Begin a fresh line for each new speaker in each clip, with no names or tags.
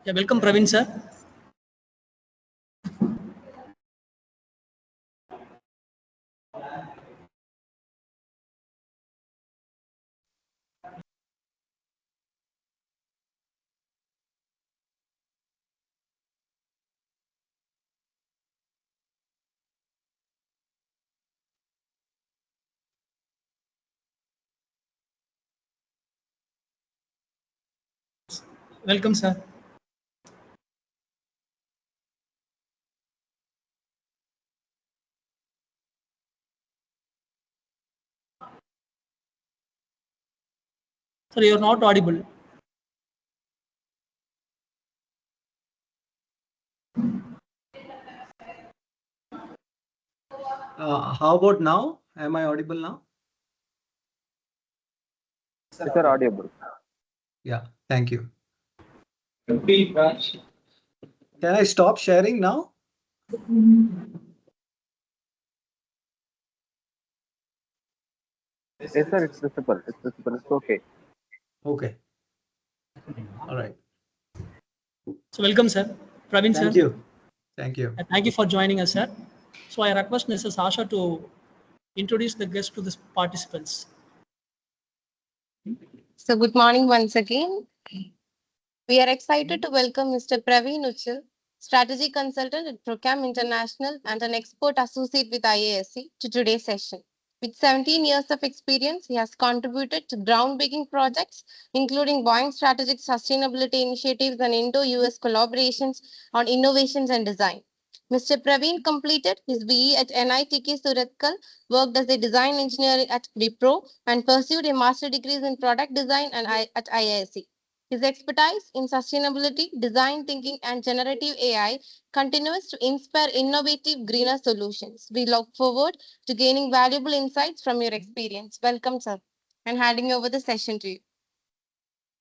Yeah, welcome Praveen sir. Welcome sir. Sir, you are not audible.
How about now? Am I audible now?
Yes, sir, audible.
Yeah, thank you. Can I stop sharing now?
Yes, sir, it's visible. It's visible. It's okay.
Okay. All right.
So welcome sir. Praveen sir.
Thank you. Thank you.
And thank you for joining us sir. So I request Mrs. Asha to introduce the guests to the participants.
So good morning once again. We are excited to welcome Mr. Praveen Uchal, Strategy Consultant at Procam International and an Expert Associate with IASC to today's session. With 17 years of experience, he has contributed to groundbreaking projects, including Boeing strategic sustainability initiatives and Indo-US collaborations on innovations and design. Mr. Praveen completed his BE at NITK Surathkal, worked as a design engineer at Wipro, and pursued a master degrees in product design at IISc. His expertise in sustainability, design thinking, and generative AI continues to inspire innovative, greener solutions. We look forward to gaining valuable insights from your experience. Welcome, sir, and handing over the session to you.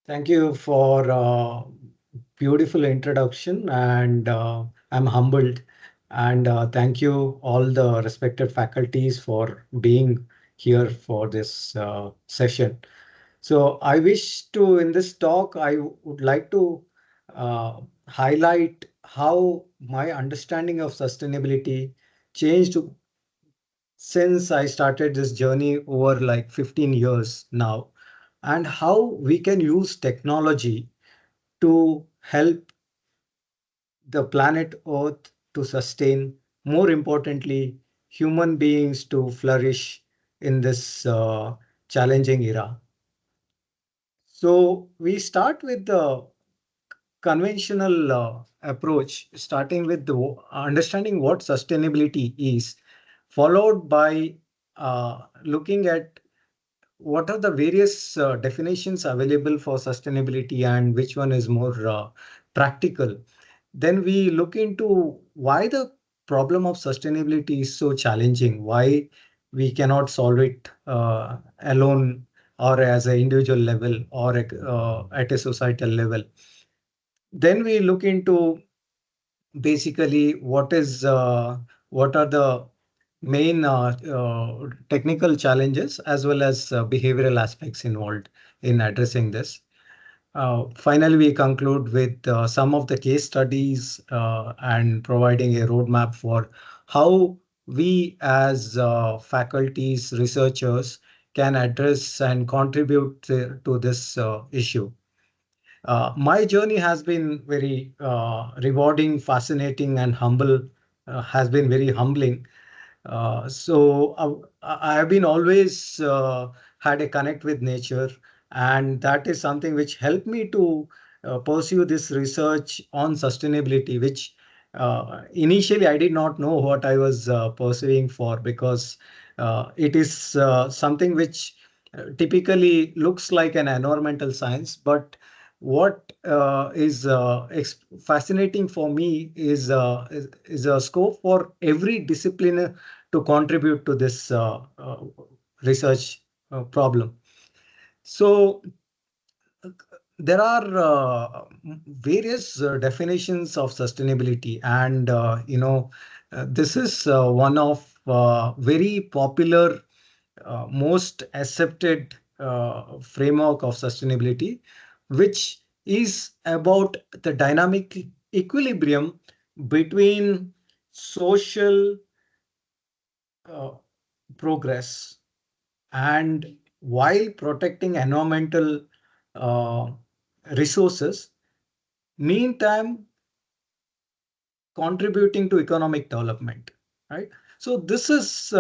Thank you for beautiful introduction, and I'm humbled. And thank you all the respected faculties for being here for this session. So I wish to, in this talk, I would like to highlight how my understanding of sustainability changed since I started this journey over like 15 years now, and how we can use technology to help the planet Earth to sustain, more importantly, human beings to flourish in this challenging era. So we start with the conventional approach, starting with the understanding what sustainability is, followed by looking at what are the various definitions available for sustainability and which one is more practical. Then we look into why the problem of sustainability is so challenging, why we cannot solve it alone or as an individual level or at a societal level. Then we look into basically what are the main technical challenges as well as behavioral aspects involved in addressing this. Finally, we conclude with some of the case studies and providing a roadmap for how we as faculties, researchers can address and contribute to this issue. My journey has been very rewarding, fascinating, and has been very humbling. I have been always had a connect with nature, and that is something which helped me to pursue this research on sustainability, which initially I did not know what I was pursuing for, because it is something which typically looks like an environmental science, but what is fascinating for me is a scope for every discipline to contribute to this research problem. So there are various definitions of sustainability, and this is one of very popular, most accepted framework of sustainability, which is about the dynamic equilibrium between social progress and while protecting environmental uh, resources, meantime contributing to economic development, right? So this is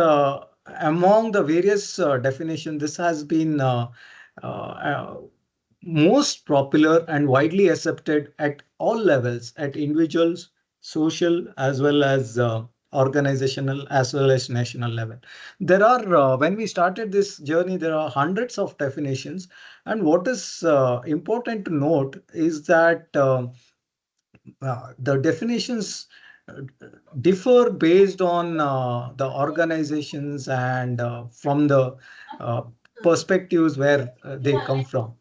among the various definitions. This has been uh, most popular and widely accepted at all levels, at individuals, social, as well as organizational, as well as national level. There are, when we started this journey, there are hundreds of definitions. And what is important to note is that the definitions uh, differ based on the organizations and from the uh, perspectives where they come from.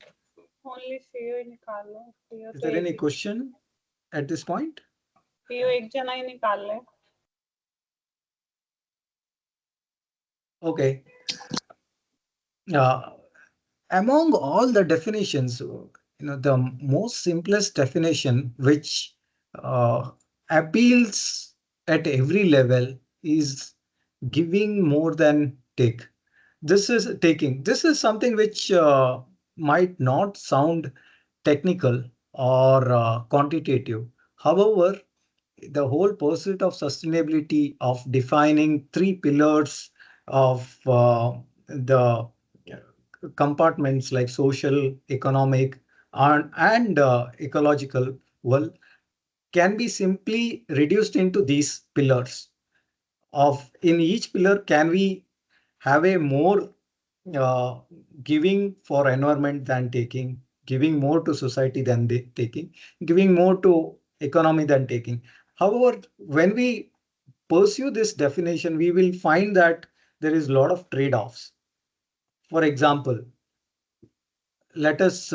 Only CEO निकाल लो, CEO
Is
तो
there
एक
any
he-
question at this point?
CEO एक जना ही निकाल ले.
Okay. Among all the definitions, the most simplest definition which appeals at every level is giving more than take. This is taking. This is something which might not sound technical or quantitative. However, the whole pursuit of sustainability, of defining three pillars of the compartments like social, economic, and ecological, well, can be simply reduced into these pillars. Of in each pillar, can we have a more uh, giving for environment than taking, giving more to society than taking, giving more to economy than taking. However, when we pursue this definition, we will find that there is a lot of trade-offs. For example, let us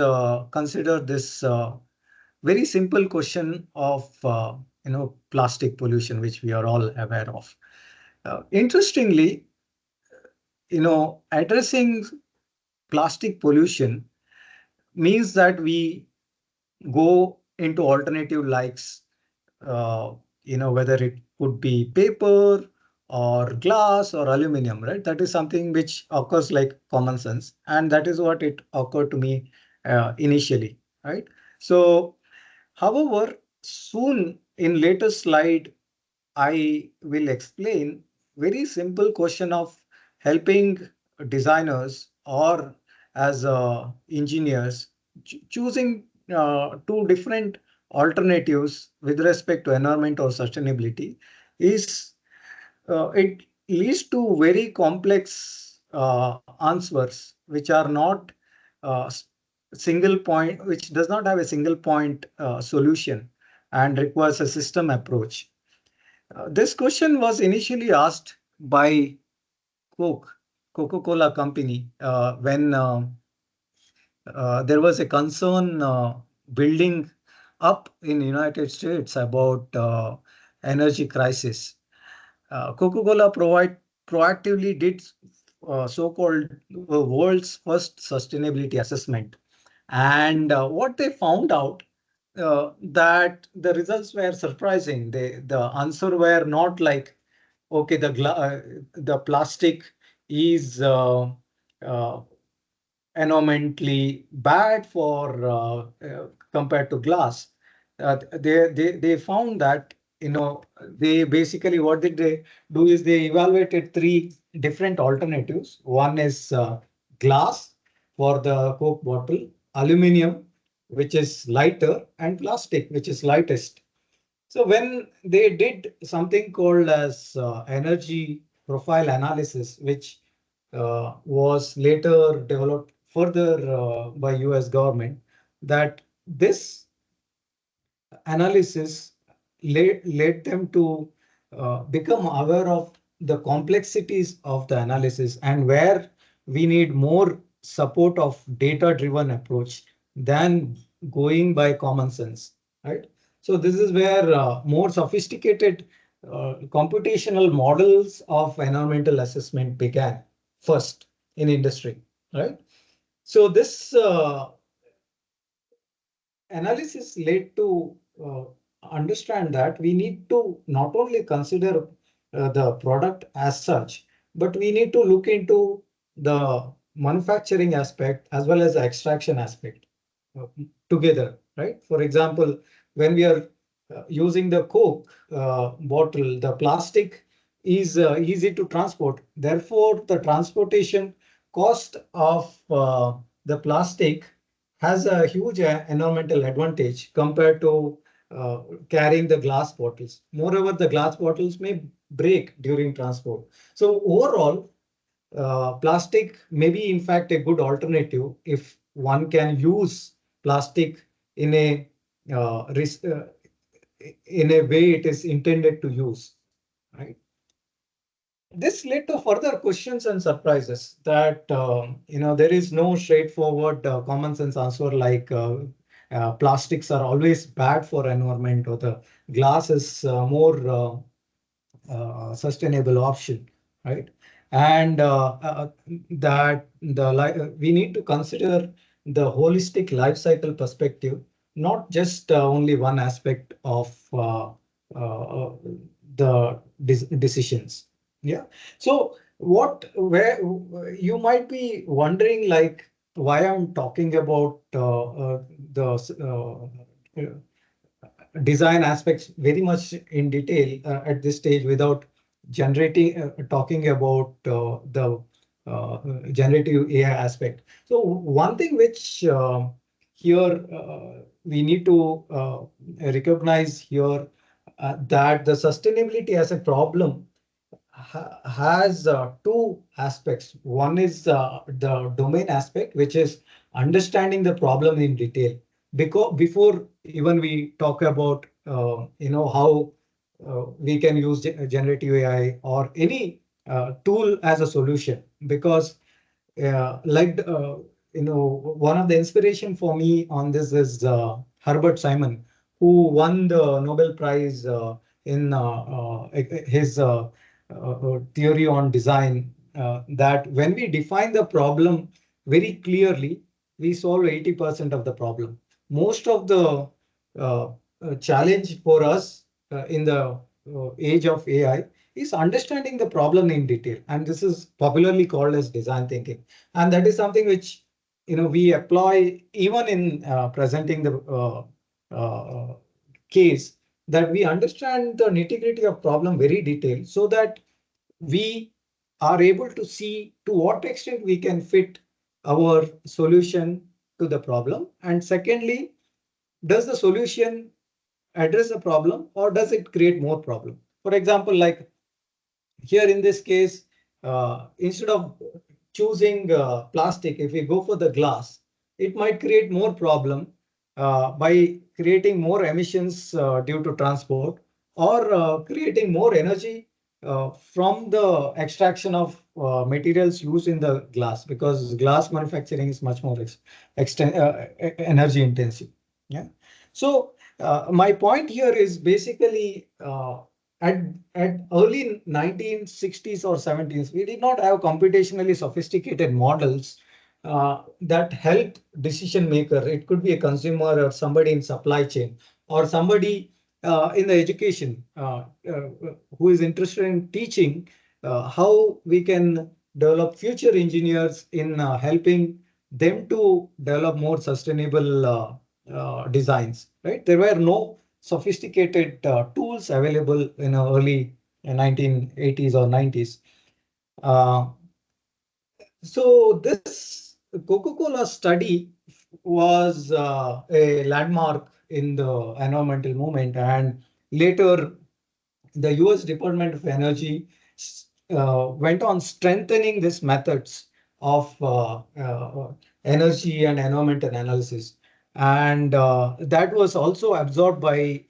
consider this very simple question of plastic pollution, which we are all aware of. Interestingly, addressing plastic pollution means that we go into alternative likes, uh, whether it could be paper or glass or aluminum, right? That is something which occurs like common sense. And that is what it occurred to me initially, right? So, however, soon in later slide, I will explain very simple question of helping designers or as engineers choosing two different alternatives with respect to environment or sustainability is it leads to very complex answers which are not single point, which does not have a single point solution and requires a system approach. This question was initially asked by Coca-Cola company, when there was a concern building up in United States about energy crisis. Coca-Cola proactively did so-called world's first sustainability assessment. And what they found out, that the results were surprising. The answer were not like, okay, the plastic is uh, environmentally bad for compared to glass. They found that they basically, what did they do is they evaluated three different alternatives. One is glass for the Coke bottle, aluminum, which is lighter, and plastic, which is lightest. So when they did something called as energy profile analysis, which was later developed further by US government, that this analysis led them to become aware of the complexities of the analysis and where we need more support of data-driven approach than going by common sense, right? So this is where more sophisticated computational models of environmental assessment began first in industry, right? So this analysis led to understand that we need to not only consider the product as such, but we need to look into the manufacturing aspect as well as the extraction aspect together, right? For example, when we are using the Coke bottle, the plastic is easy to transport. Therefore, the transportation cost of the plastic has a huge environmental advantage compared to carrying the glass bottles. Moreover, the glass bottles may break during transport. So overall, plastic may be in fact a good alternative if one can use plastic in a in a way it is intended to use, right? This led to further questions and surprises that there is no straightforward common sense answer like plastics are always bad for environment or the glass is more sustainable option, right? And that we need to consider the holistic life cycle perspective, not just only one aspect of the decisions. Yeah. So where you might be wondering, like, why I'm talking about the design aspects very much in detail at this stage without talking about the generative AI aspect. So one thing which here we need to recognize here that the sustainability as a problem has two aspects. One is the domain aspect, which is understanding the problem in detail. Because before even we talk about how we can use generative AI or any tool as a solution, because one of the inspiration for me on this is Herbert Simon, who won the Nobel Prize in his theory on design, that when we define the problem very clearly, we solve 80% of the problem. Most of the challenge for us in the age of AI is understanding the problem in detail. And this is popularly called as design thinking. And that is something which we apply even in presenting the case, that we understand the nitty-gritty of problem very detailed so that we are able to see to what extent we can fit our solution to the problem. And secondly, does the solution address the problem or does it create more problem? For example, like here in this case, instead of choosing plastic, if we go for the glass, it might create more problem by creating more emissions due to transport, or creating more energy from the extraction of materials used in the glass, because glass manufacturing is much more energy intensive. Yeah. So my point here is basically at early 1960s or 70s, we did not have computationally sophisticated models that helped decision maker. It could be a consumer or somebody in supply chain or somebody in the education who is interested in teaching how we can develop future engineers in helping them to develop more sustainable designs, right? There were no sophisticated tools available in early 1980s or 90s. So this Coca-Cola study was a landmark in the environmental movement, and later the US Department of Energy went on strengthening these methods of energy and environmental analysis. And that was also absorbed by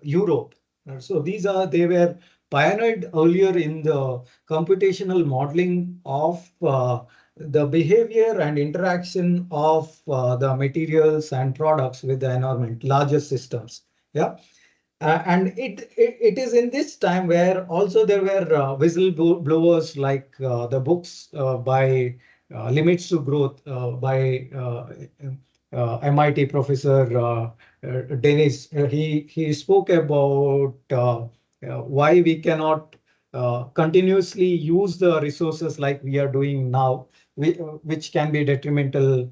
Europe. So they were pioneered earlier in the computational modeling of the behavior and interaction of the materials and products with the environment, larger systems. Yeah. And it is in this time where also there were whistleblowers like the books by Limits to Growth by MIT professor Dennis. He spoke about why we cannot continuously use the resources like we are doing now, which can be detrimental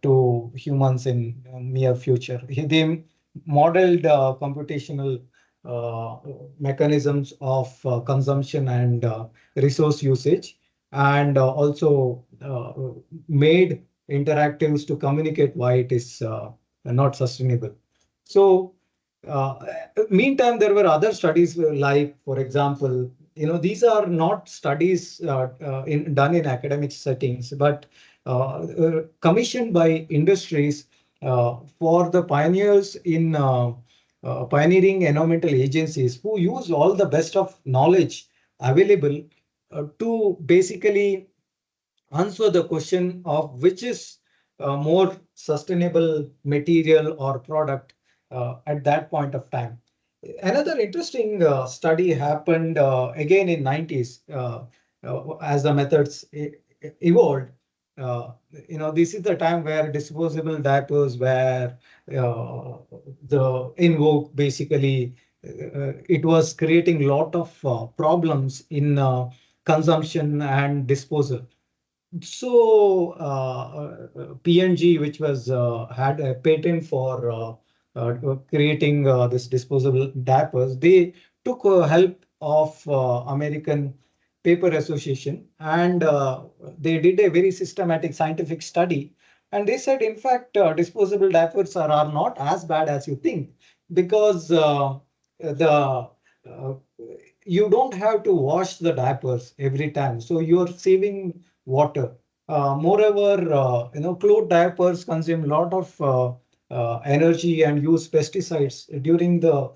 to humans in near future. They modeled computational mechanisms of consumption and resource usage, and also made interactives to communicate why it is not sustainable. So, uh, meantime, there were other studies like, for example, these are not studies done in academic settings, but commissioned by industries for the pioneers in pioneering environmental agencies who use all the best of knowledge available to basically answer the question of which is more sustainable material or product at that point of time. Another interesting study happened again in 90s as the methods evolved. This is the time where disposable diapers were the in vogue. Basically, it was creating a lot of problems in consumption and disposal. So P&G, which was had a patent for creating this disposable diapers, they took help of American Paper Association, and they did a very systematic scientific study. And they said, in fact, disposable diapers are not as bad as you think, because the you don't have to wash the diapers every time, so you're saving water. Moreover, cloth diapers consume a lot of energy and use pesticides during the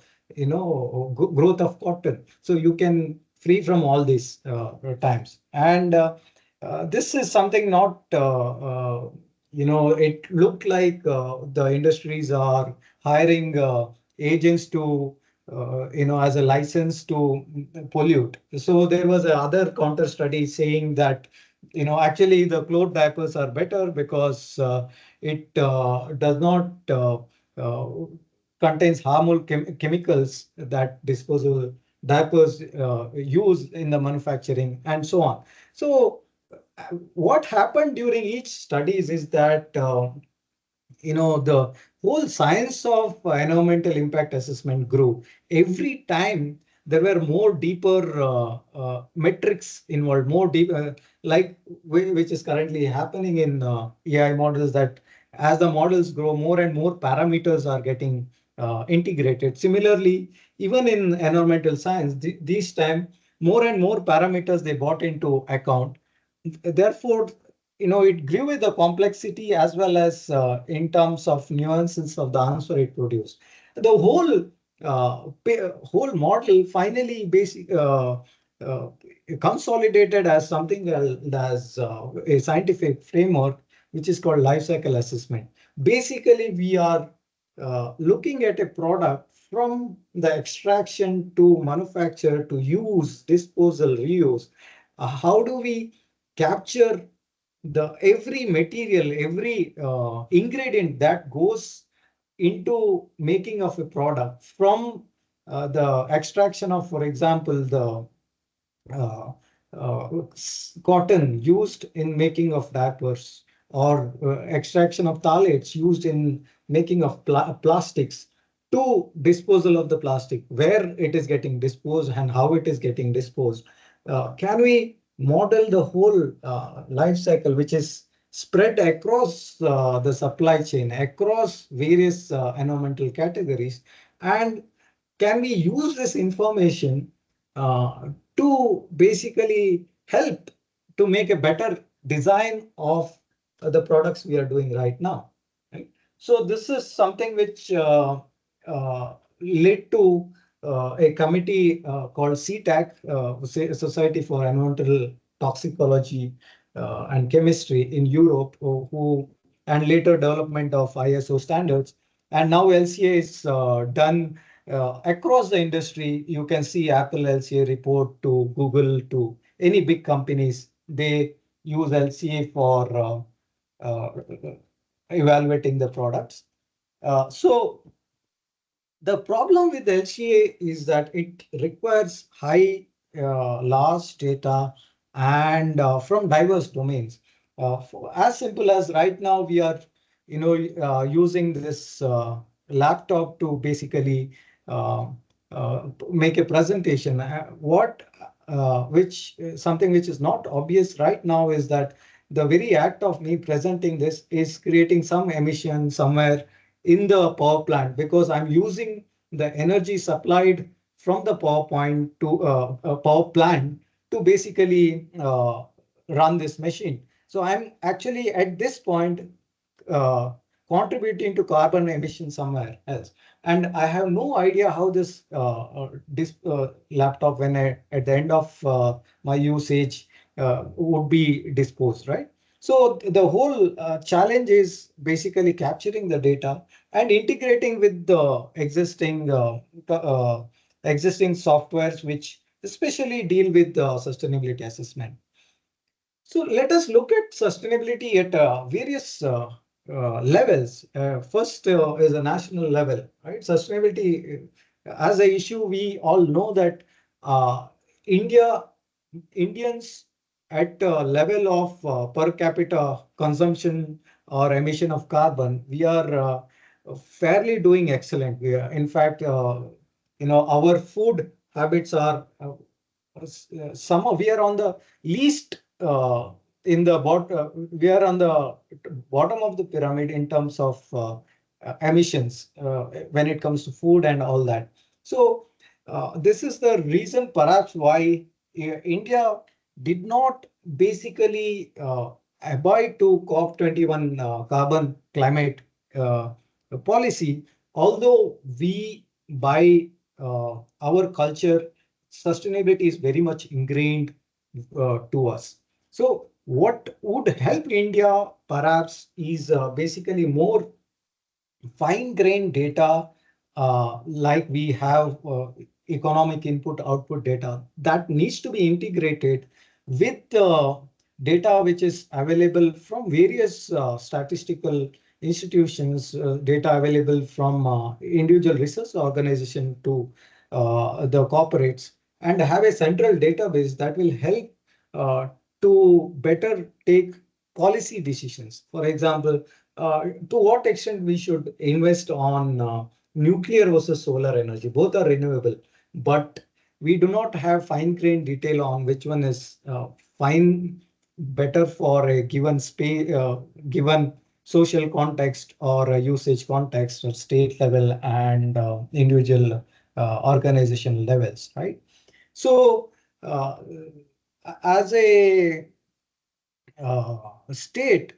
growth of cotton. So you can free from all these times. And this is something not it looked like the industries are hiring agents to as a license to pollute. So there was another counter study saying that actually the cloth diapers are better because it does not uh, contains harmful chemicals that disposable diapers use in the manufacturing, and so on. So what happened during each studies is that the whole science of environmental impact assessment grew. Every time there were more deeper metrics involved, more deep, like which is currently happening in AI models, that as the models grow, more and more parameters are getting integrated. Similarly, even in environmental science, this time, more and more parameters they brought into account. Therefore, it grew with the complexity as well as in terms of nuances of the answer it produced. The whole model finally uh, consolidated as something as a scientific framework, which is called life cycle assessment. Basically, we are looking at a product from the extraction to manufacture to use, disposal, reuse. How do we capture the every material, every ingredient that goes into making of a product, from the extraction of, for example, the uh, cotton used in making of diapers, or extraction of phthalates used in making of plastics, to disposal of the plastic, where it is getting disposed and how it is getting disposed. Can we model the whole life cycle, which is spread across the supply chain, across various environmental categories? And can we use this information to basically help to make a better design of the products we are doing right now? Right? So this is something which led to a committee called CTAC, Society for Environmental Toxicology and Chemistry in Europe, who and later development of ISO standards. And now LCA is done across the industry. You can see Apple LCA report to Google to any big companies. They use LCA for evaluating the products. So the problem with LCA is that it requires high, large data and from diverse domains. As simple as right now, we are, using this laptop to basically uh, make a presentation. Which something which is not obvious right now is that the very act of me presenting this is creating some emission somewhere in the power plant, because I'm using the energy supplied from the power plant to basically run this machine. So I'm actually at this point uh, contributing to carbon emission somewhere else. And I have no idea how this laptop, when at the end of my usage, would be disposed, right? So the whole challenge is basically capturing the data and integrating with the existing softwares, which especially deal with the sustainability assessment. So let us look at sustainability at various levels. First is a national level, right? Sustainability as a issue, we all know that uh, Indians at a level of per capita consumption or emission of carbon, we are fairly doing excellent. In fact, our food habits are we are on the least we are on the bottom of the pyramid in terms of emissions when it comes to food and all that. So this is the reason perhaps why India did not basically abide to COP21 carbon climate uh, policy, although we by our culture, sustainability is very much ingrained to us. So what would help India perhaps is basically more fine-grained data, like we have economic input output data that needs to be integrated with data which is available from various statistical institutions, data available from individual research organization to the corporates, and have a central database that will help to better take policy decisions. For example, to what extent we should invest on nuclear versus solar energy. Both are renewable, but we do not have fine-grained detail on which one is fine better for a given space, given social context or a usage context or state level and individual organization levels, right? So as a state,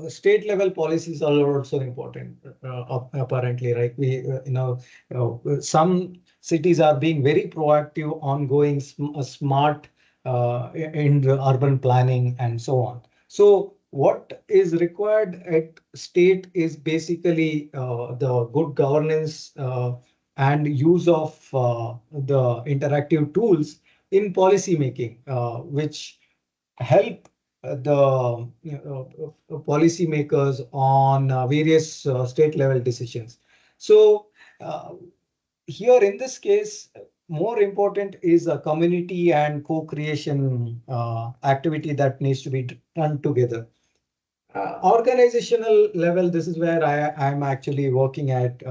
state level policies are also important, apparently, right? Some cities are being very proactive on going smart in the urban planning and so on. So what is required at state is basically the good governance and use of the interactive tools in policy making, which help the policymakers on various state level decisions. So here in this case, more important is a community and co-creation activity that needs to be done together. Organizational level, this is where I'm actually working at.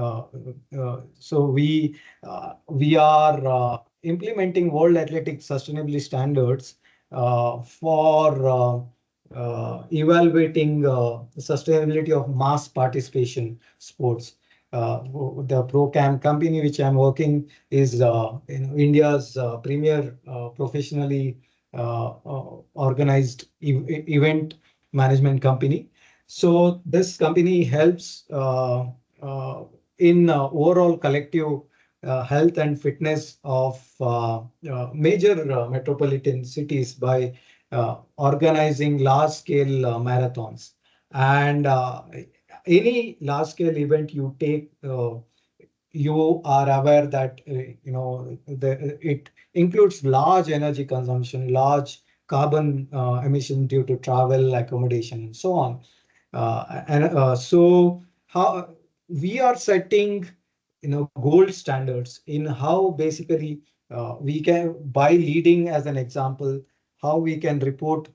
So we are implementing World Athletics Sustainability Standards for evaluating sustainability of mass participation sports. The ProCam company which I'm working is India's premier professionally organized event management company. So this company helps in overall collective health and fitness of major metropolitan cities by organizing large-scale marathons. And any large-scale event you take, you are aware that it includes large energy consumption, large carbon emission due to travel, accommodation, and so on. So how we are setting, gold standards in how basically we can, by leading as an example, how we can report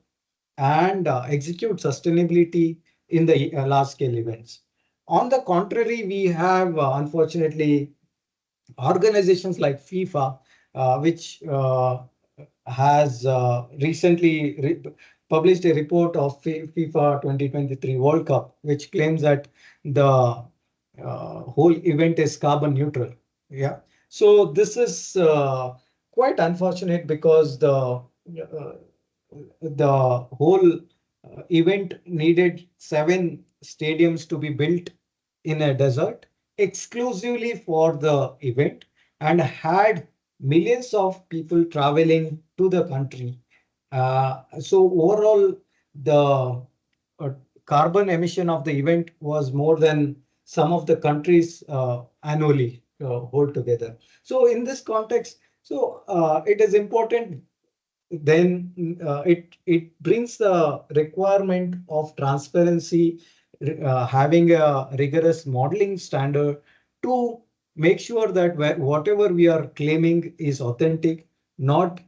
and execute sustainability in the large scale events. On the contrary, we have unfortunately organizations like FIFA, which has recently published a report of FIFA 2023 World Cup, which claims that the whole event is carbon neutral. Yeah. So this is quite unfortunate because the whole event needed 7 stadiums to be built in a desert exclusively for the event and had millions of people traveling to the country. So overall, the carbon emission of the event was more than some of the countries annually hold together. So in this context, it is important. Then it brings the requirement of transparency, having a rigorous modeling standard to make sure that whatever we are claiming is authentic, not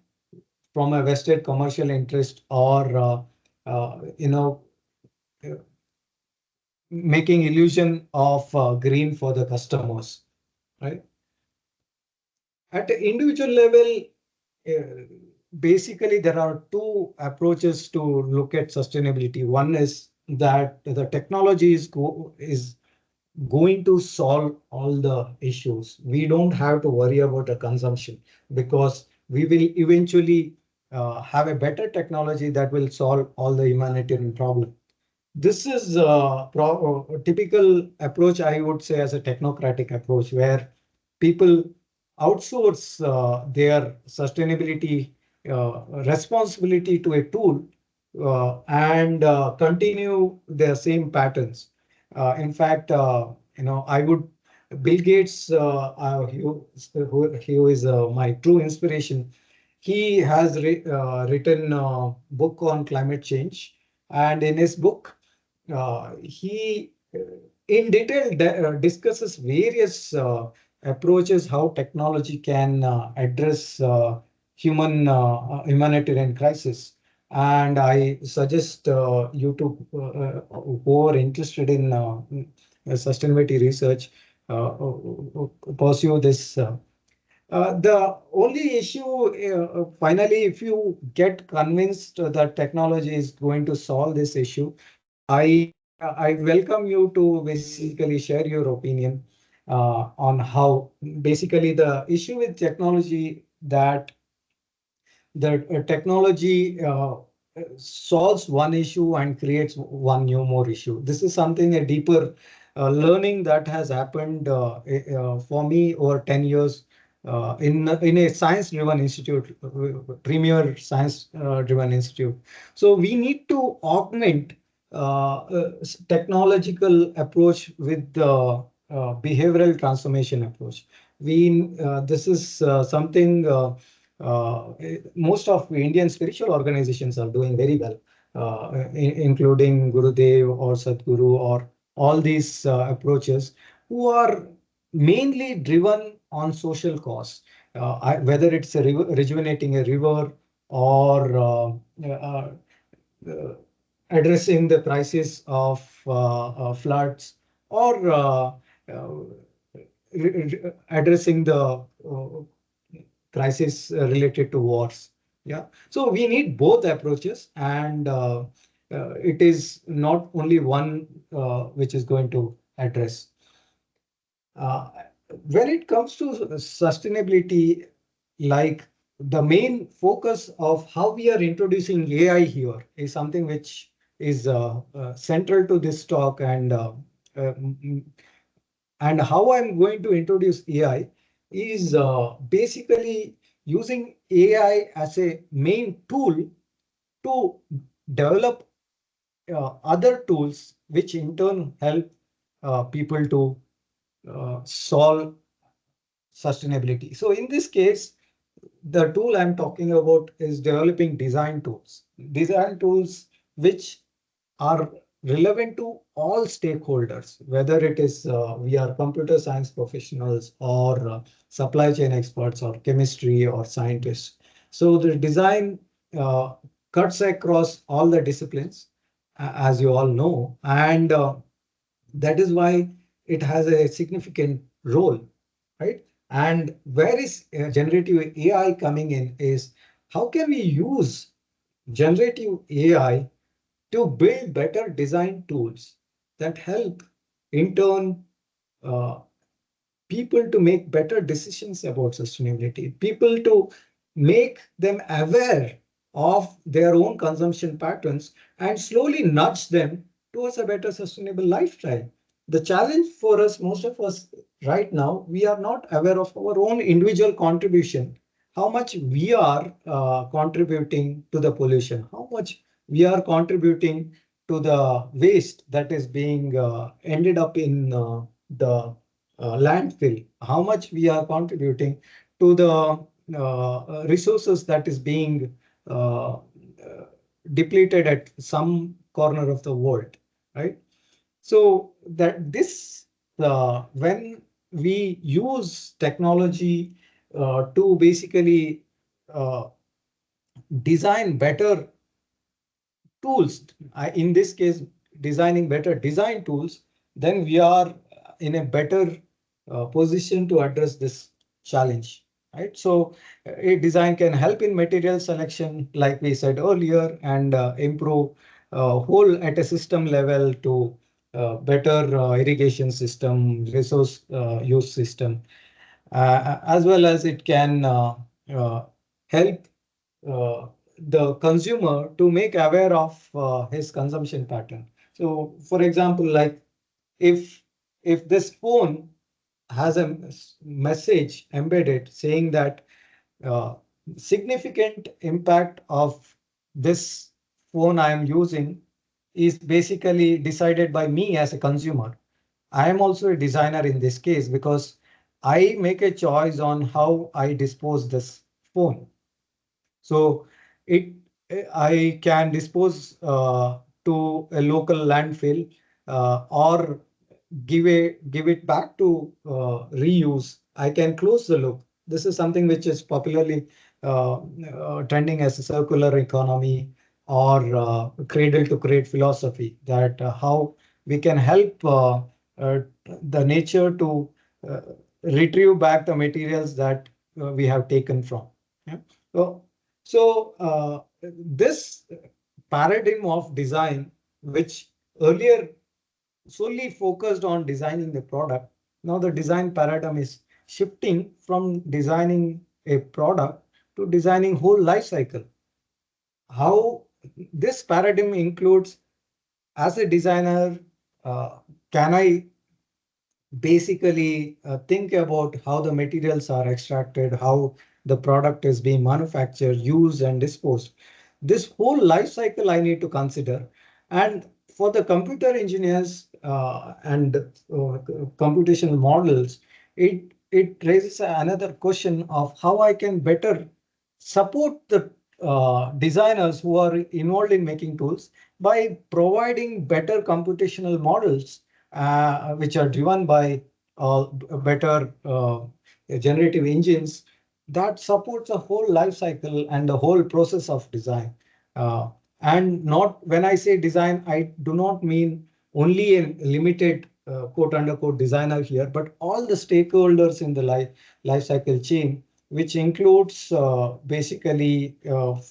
from a vested commercial interest or uh, making illusion of green for the customers, right? At the individual level, basically there are two approaches to look at sustainability. One is that the technology is going to solve all the issues. We don't have to worry about the consumption because we will eventually have a better technology that will solve all the humanitarian problems. This is a typical approach, I would say, as a technocratic approach, where people outsource their sustainability responsibility to a tool and continue their same patterns. In fact, I would Bill Gates, who is my true inspiration. He has written a book on climate change, and in his book, he in detail discusses various approaches how technology can address humanitarian crisis. And I suggest you to who are interested in sustainability research pursue this. The only issue, finally, if you get convinced that technology is going to solve this issue, I welcome you to basically share your opinion on how basically the issue with technology that the technology solves one issue and creates one new more issue. This is something a deeper learning that has happened for me over 10 years in a science-driven institute, premier science-driven institute. So we need to augment technological approach with the behavioral transformation approach. This is something most of Indian spiritual organizations are doing very well, including Gurudev or Sadhguru or all these approaches, who are mainly driven on social cause, whether it's a rejuvenating a river or addressing the crisis of floods or addressing the crisis related to wars. Yeah, so we need both approaches, and it is not only one which is going to address. When it comes to sustainability, like the main focus of how we are introducing AI here is something which is central to this talk, and how I'm going to introduce AI is basically using AI as a main tool to develop other tools, which in turn help people to solve sustainability. So in this case, the tool I'm talking about is developing design tools which are relevant to all stakeholders, whether it is we are computer science professionals or supply chain experts or chemistry or scientists. So the design cuts across all the disciplines, as you all know, and that is why it has a significant role, right? And where is generative AI coming in is how can we use generative AI to build better design tools that help in turn uh, people to make better decisions about sustainability, people to make them aware of their own consumption patterns and slowly nudge them towards a better sustainable lifestyle. The challenge for us, most of us right now, we are not aware of our own individual contribution, how much we are contributing to the pollution, how much we are contributing to the waste that is being ended up in the landfill, how much we are contributing to the resources that is being uh, depleted at some corner of the world, right? So that this, when we use technology to basically uh, design better tools, in this case, designing better design tools, then we are in a better position to address this challenge, right? So a design can help in material selection, like we said earlier, and improve whole at a system level to better irrigation system, resource use system, as well as it can help uh, the consumer to make aware of his consumption pattern. So, for example, like if this phone has a message embedded saying that uh, significant impact of this phone I am using is basically decided by me as a consumer. I am also a designer in this case because I make a choice on how I dispose this phone. So it I can dispose to a local landfill or give it back to reuse. I can close the loop. This is something which is popularly trending as a circular economy or cradle to crate philosophy. That how we can help the nature to uh, retrieve back the materials that we have taken from. Yeah. So this paradigm of design, which earlier solely focused on designing the product, now the design paradigm is shifting from designing a product to designing whole life cycle. How this paradigm includes, as a designer, can I basically think about how the materials are extracted, how the product is being manufactured, used, and disposed. This whole life cycle I need to consider. And for the computer engineers and computational models, it raises another question of how I can better support the designers who are involved in making tools by providing better computational models which are driven by better generative engines that supports a whole life cycle and the whole process of design. Uh, and not when I say design, I do not mean only a limited quote unquote designer here, but all the stakeholders in the life cycle chain, which includes basically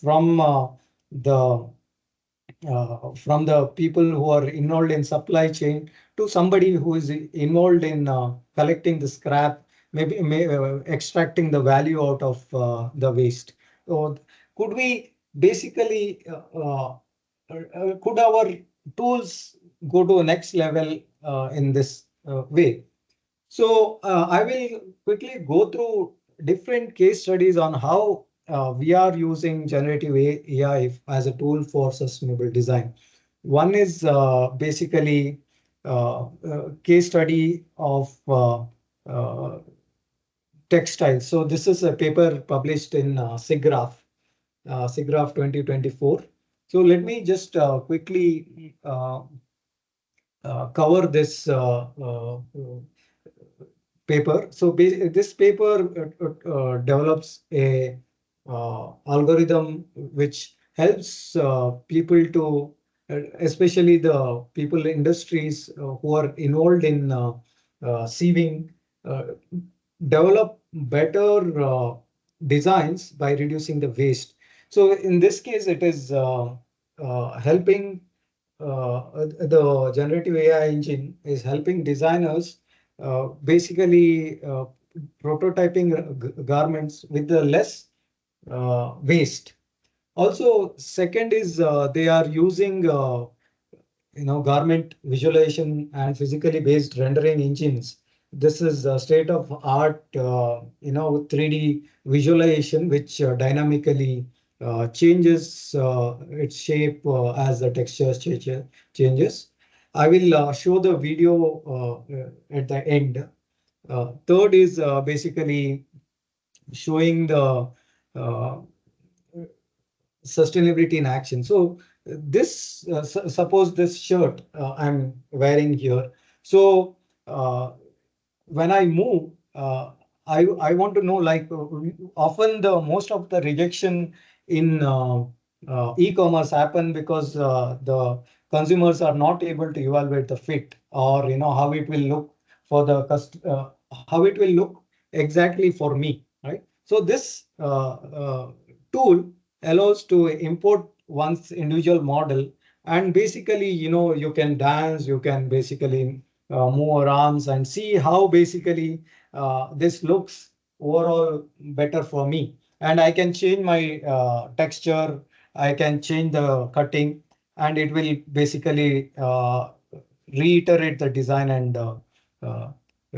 from the people who are involved in supply chain to somebody who is involved in collecting the scrap, maybe extracting the value out of the waste. So could we basically, could our tools go to a next level in this way? So I will quickly go through different case studies on how we are using generative AI as a tool for sustainable design. One is basically case study of textiles. So this is a paper published in SIGGRAPH 2024. So let me just quickly cover this paper. So this paper develops a algorithm which helps people to, especially the people industries who are involved in sieving, uh, develop better designs by reducing the waste. So in this case, it is helping the generative AI engine is helping designers basically prototyping garments with the less waste. Also, second is they are using garment visualization and physically based rendering engines. This is a state of art, 3D visualization, which dynamically changes its shape as the texture changes. I will show the video at the end. Third is basically showing the uh, sustainability in action. So this, suppose this shirt I'm wearing here. So when I move, I want to know, like, often the most of the rejection in e-commerce happen because the consumers are not able to evaluate the fit, or how it will look for the how it will look exactly for me, right? So this tool allows to import one's individual model, and basically, you can dance, you can basically move our arms and see how basically this looks overall better for me. And I can change my texture, I can change the cutting, and it will basically reiterate the design and uh,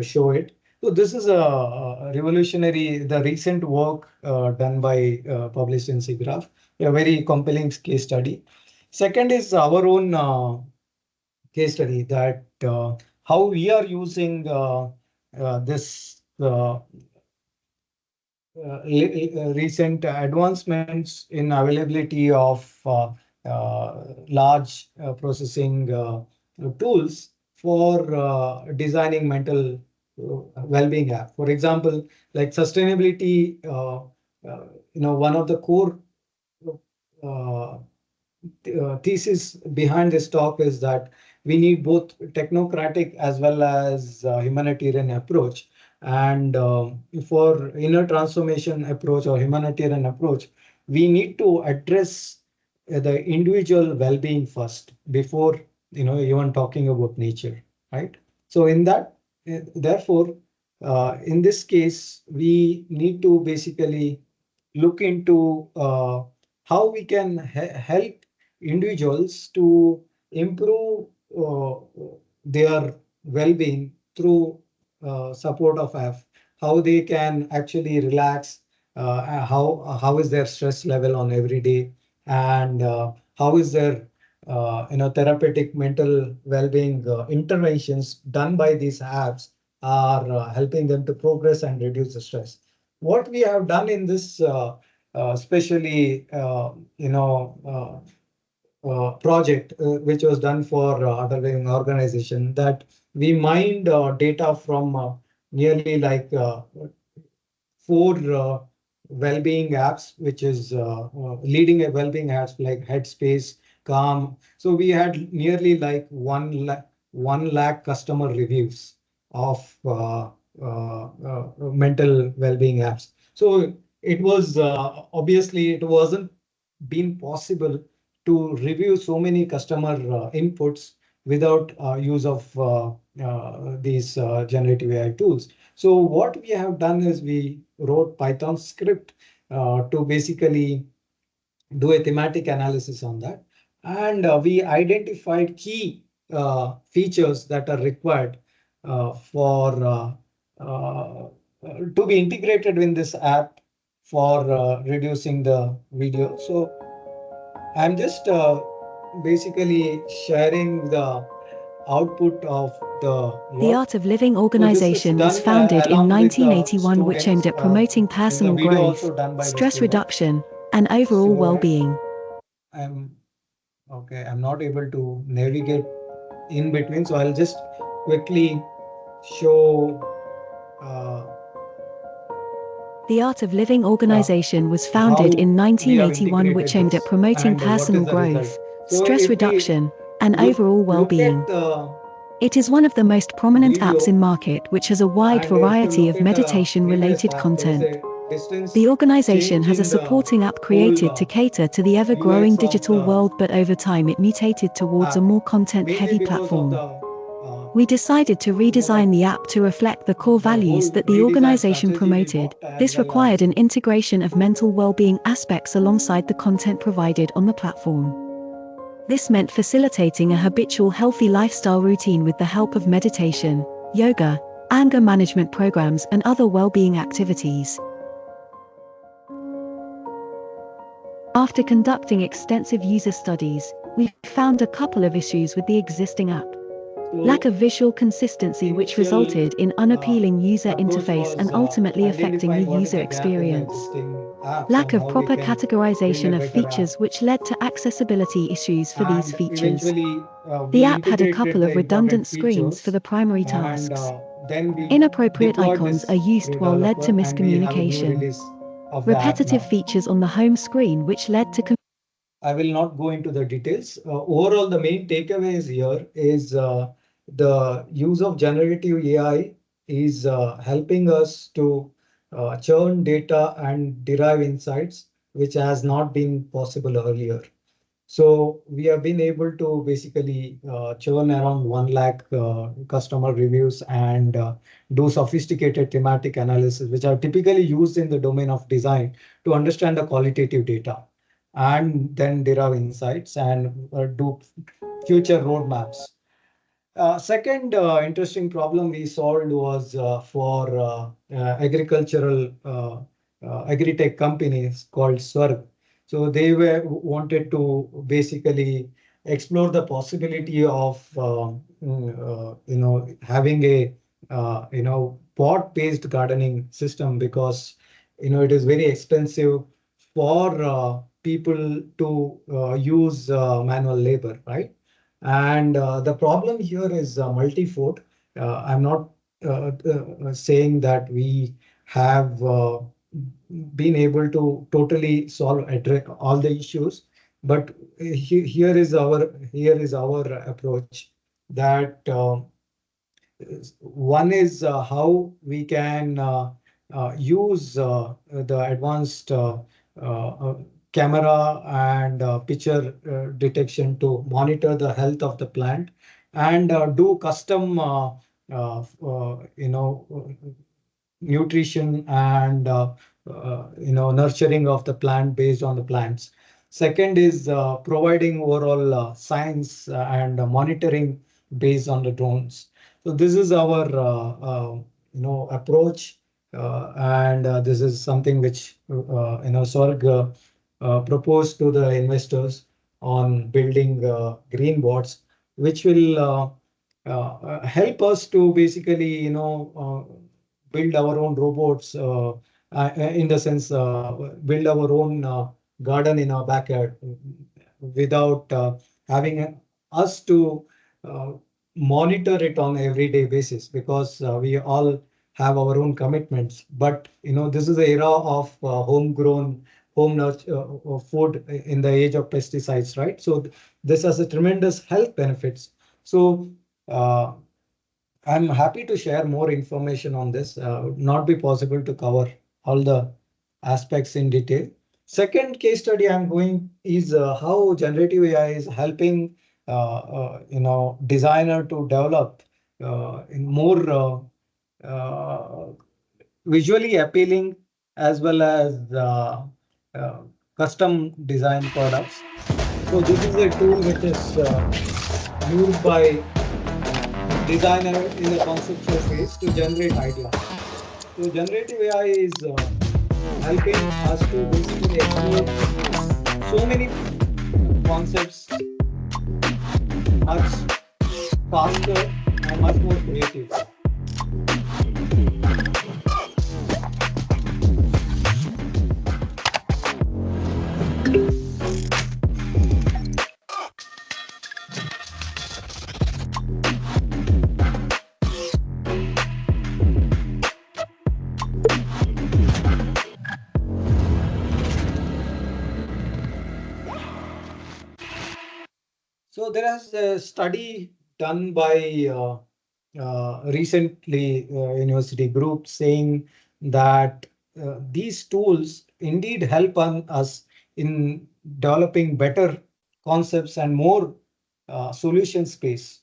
show it. So this is a revolutionary, the recent work done by published in SIGGRAPH, a very compelling case study. Second is our own case study, that how we are using this recent advancements in availability of large processing tools for designing mental well-being app. For example, like sustainability, one of the core uh, thesis behind this talk is that we need both technocratic as well as humanitarian approach. And for inner transformation approach or humanitarian approach, we need to address the individual well-being first before even talking about nature, right? So in that, therefore, in this case, we need to basically look into how we can help individuals to improve their well-being through support of F, how they can actually relax, how is their stress level on every day, and how is their therapeutic mental well-being interventions done by these apps are helping them to progress and reduce the stress. What we have done in this, especially project, which was done for underlying organization, that we mined data from nearly like 4 well-being apps, which is leading a well-being apps like Headspace, Calm. So we had nearly like 1 lakh customer reviews of mental well-being apps. So it was obviously it wasn't been possible to review so many customer inputs without use of these generative AI tools. So what we have done is we wrote Python script to basically do a thematic analysis on that. And we identified key features that are required for to be integrated in this app for reducing the video. So I'm just basically sharing the output of the work.
The Art of Living
So this is
organization was
done,
founded in
along with the
1981, which aimed at
students.
promoting
The
personal
video
growth,
also done by the
stress
student.
reduction, and overall
So
well-being.
I'm okay. I'm not able to navigate in between. So I'll just quickly show.
The Art of Living organization was founded in 1981, which aimed at promoting personal growth, stress reduction, and overall well-being. It is one of the most prominent apps in market, which has a wide variety of meditation-related content. The organization has a supporting app created to cater to the ever-growing digital world, but over time it mutated towards a more content-heavy platform. We decided to redesign the app to reflect the core values that the organization promoted. This required an integration of mental well-being aspects alongside the content provided on the platform. This meant facilitating a habitual healthy lifestyle routine with the help of meditation, yoga, anger management programs, and other well-being activities. After conducting extensive user studies, we found a couple of issues with the existing app. Lack of visual consistency, which resulted in unappealing user interface and ultimately affecting the user experience. Lack of proper categorization of features, which led to accessibility issues for these features. The app had a couple of redundant screens for the primary tasks. Inappropriate icons are used, while led to miscommunication. Repetitive features on the home screen, which led to
I will not go into the details. Overall, the main takeaways here is the use of generative AI is helping us to churn data and derive insights, which has not been possible earlier. So we have been able to basically churn around 1 lakh customer reviews and do sophisticated thematic analysis, which are typically used in the domain of design to understand the qualitative data and then derive insights and do future roadmaps. Second interesting problem we solved was for agricultural agri-tech companies called Swarg. So they wanted to basically explore the possibility of having a pot-based gardening system, because it is very expensive for people to use manual labor, right? And the problem here is multi-fold. I'm not saying that we have been able to totally solve all the issues, but here is our approach. That one is how we can use the advanced camera and picture detection to monitor the health of the plant and do custom nutrition and nurturing of the plant based on the plants. Second is providing overall science and monitoring based on the drones. So this is our approach, and this is something which Sorg proposed to the investors on building green bots, which will help us to basically build our own robots, in the sense build our own garden in our backyard without having us to monitor it on everyday basis, because we all have our own commitments. But this is the era of homegrown food in the age of pesticides, right? So this has a tremendous health benefits. So I'm happy to share more information on this. Would not be possible to cover all the aspects in detail. Second case study I'm going is how generative AI is helping designer to develop in more visually appealing as well as custom design products. So this is a tool which is used by designer in the conceptual phase to generate ideas. So generative AI is helping us to basically explore so many concepts much faster and much more creative. So there is a study done by recently university group saying that these tools indeed help us in developing better concepts and more solution space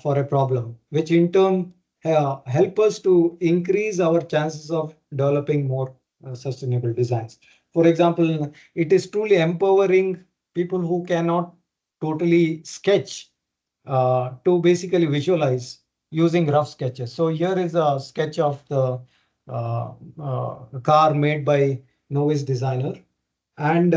for a problem, which in turn help us to increase our chances of developing more sustainable designs. For example, it is truly empowering people who cannot totally sketch to basically visualize using rough sketches. So here is a sketch of the car made by novice designer. And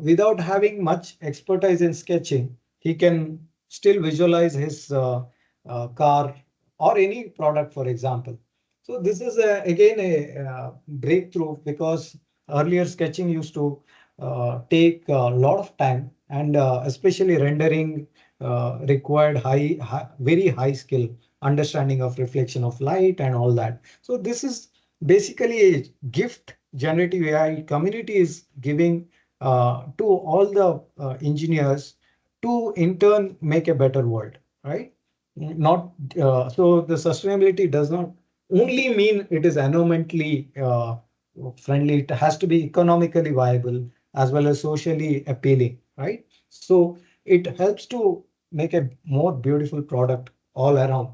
without having much expertise in sketching, he can still visualize his car or any product, for example. So this is again a breakthrough, because earlier sketching used to take a lot of time, and especially rendering required very high skill, understanding of reflection of light and all that. So this is basically a gift generative AI community is giving to all the engineers to in turn make a better world, right? Not so the sustainability does not only mean it is environmentally friendly. It has to be economically viable as well as socially appealing, right? So it helps to make a more beautiful product all around.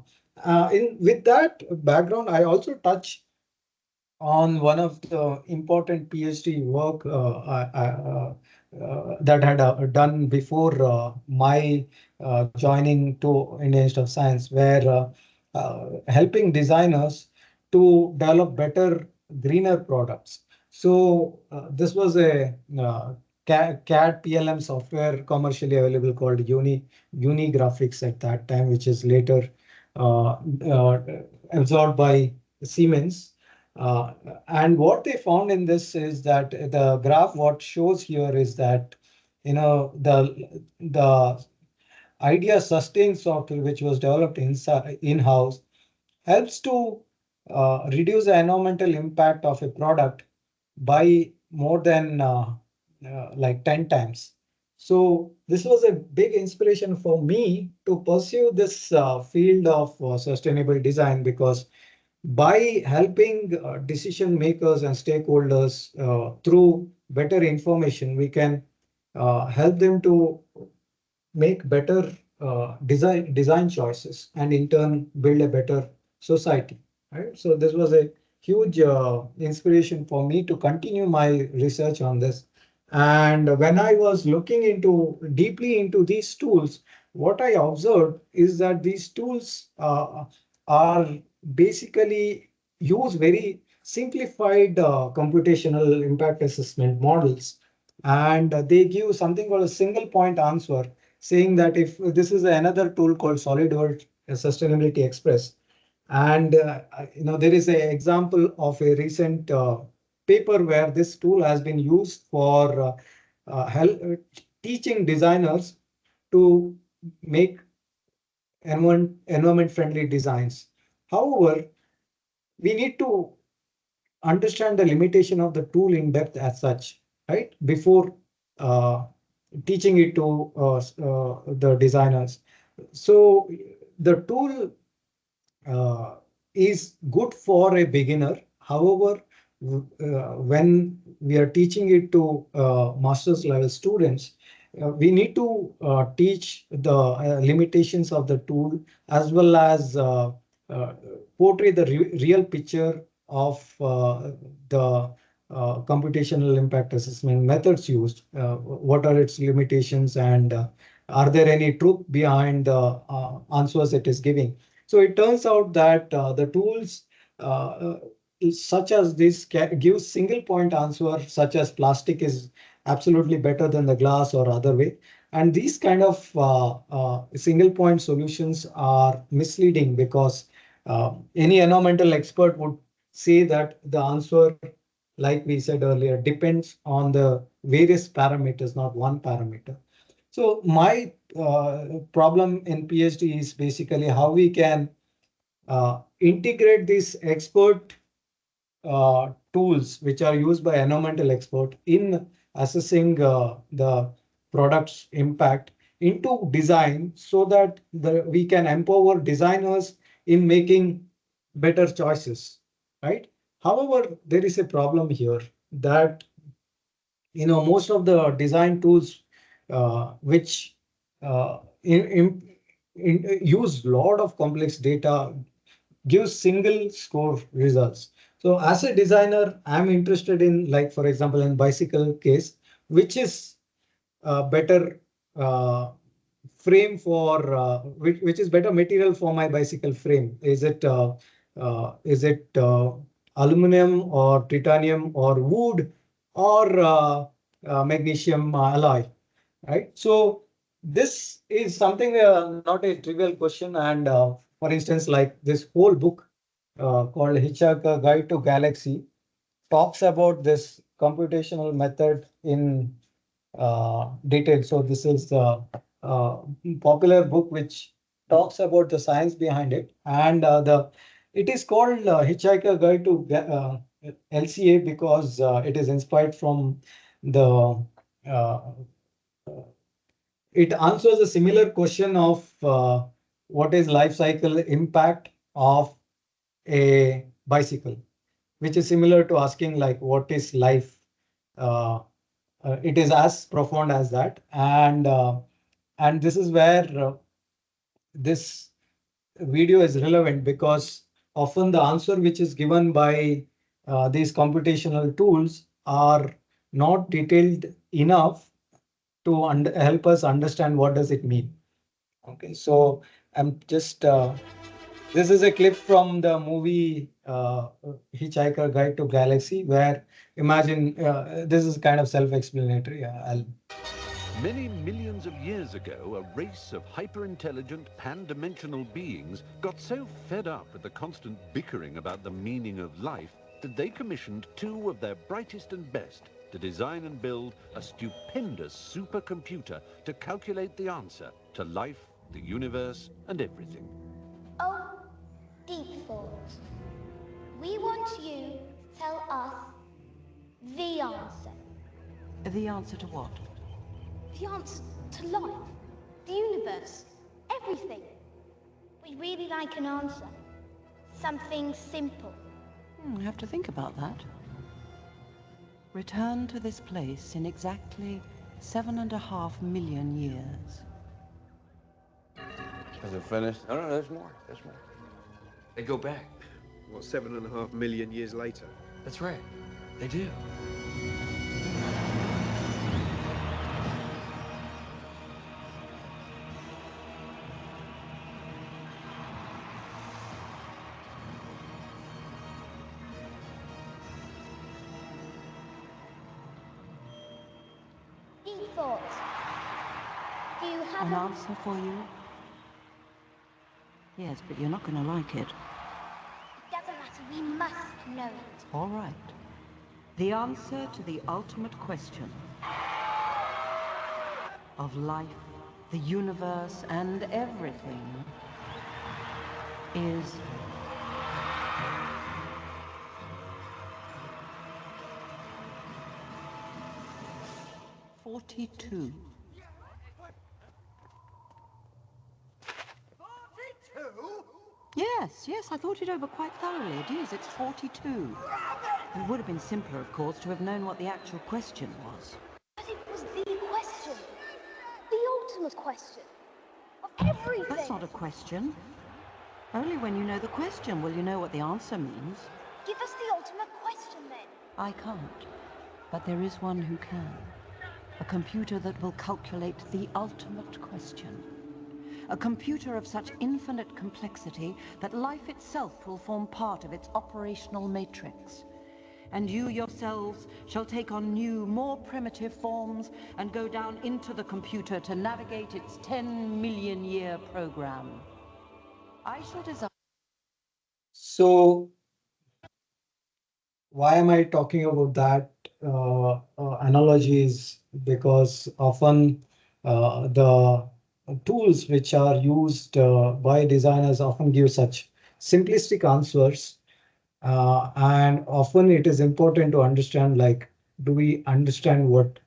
In with that background, I also touch on one of the important PhD work that had done before my joining to Indian Institute of Science, where helping designers to develop better, greener products. So this was a CAD PLM software commercially available called Uni Graphics at that time, which is later absorbed by Siemens. And what they found in this is that the graph, what shows here is that, the idea sustain software, which was developed in-house, helps to reduce the environmental impact of a product by more than like 10 times. So this was a big inspiration for me to pursue this field of sustainable design, because by helping decision makers and stakeholders through better information, we can help them to make better design choices and in turn build a better society. Right. So this was a huge inspiration for me to continue my research on this. And when I was looking into deeply into these tools, what I observed is that these tools are basically use very simplified computational impact assessment models, and they give something called a single point answer, saying that if this is another tool called SolidWorks Sustainability Express. And there is an example of a recent paper where this tool has been used for teaching designers to make environment friendly designs. However, we need to understand the limitation of the tool in depth as such, right? Before teaching it to the designers. So the tool is good for a beginner. However, when we are teaching it to master's level students, we need to teach the limitations of the tool, as well as portray the real picture of the computational impact assessment methods used. What are its limitations, and are there any truth behind the answers it is giving? So it turns out that the tools such as this gives single point answer, such as plastic is absolutely better than the glass or other way. And these kind of single point solutions are misleading, because any environmental expert would say that the answer, like we said earlier, depends on the various parameters, not one parameter. So my problem in PhD is basically how we can integrate these expert tools which are used by environmental expert in assessing the product's impact into design so that we can empower designers in making better choices, right? However, there is a problem here that most of the design tools which use lot of complex data gives single score results. So as a designer, I'm interested in, like, for example, in bicycle case, which is better frame for which is better material for my bicycle frame. Is it aluminum or titanium or wood or magnesium alloy, right? So this is something not a trivial question. And for instance, like this whole book called Hitchhiker's Guide to Galaxy talks about this computational method in detail. So this is a popular book which talks about the science behind it, and it is called Hitchhiker's Guide to LCA because it is inspired from the it answers a similar question of what is life cycle impact of a bicycle, which is similar to asking like what is life. It is as profound as that, and this is where this video is relevant, because often the answer which is given by these computational tools are not detailed enough to help us understand what does it mean. Okay, so I'm just this is a clip from the movie Hitchhiker's Guide to Galaxy, where imagine this is kind of self-explanatory.
Many millions of years ago, a race of hyper-intelligent, pan-dimensional beings got so fed up with the constant bickering about the meaning of life that they commissioned two of their brightest and best to design and build a stupendous supercomputer to calculate the answer to life, the universe, and everything.
Oh, deep thought. We want you to tell us the answer.
The answer to what?
The answer to life, the universe, everything. We'd really like an answer. Something simple.
I have to think about that. Return to this place in exactly 7.5 million years.
Is it finished? No, there's more. There's more. They go back.
What, 7.5 million years later?
That's right. They do.
Deep thought. Do you have
An answer for you? Yes, but you're not going to like it.
It doesn't matter. We must know it.
All right. The answer to the ultimate question of life, the universe, and everything is 42.
42?
Yes, I thought it over quite thoroughly. It is, it's 42. It would have been simpler, of course, to have known what the actual question was.
But it was the question. The ultimate question. Of everything.
That's not a question. Only when you know the question will you know what the answer means.
Give us the ultimate question then.
I can't, but there is one who can. A computer that will calculate the ultimate question. A computer of such infinite complexity that life itself will form part of its operational matrix. And you yourselves shall take on new, more primitive forms and go down into the computer to navigate its 10-million-year program. I shall design.
So why am I talking about that analogies? Because often the tools which are used by designers often give such simplistic answers. And often it is important to understand, like, do we understand what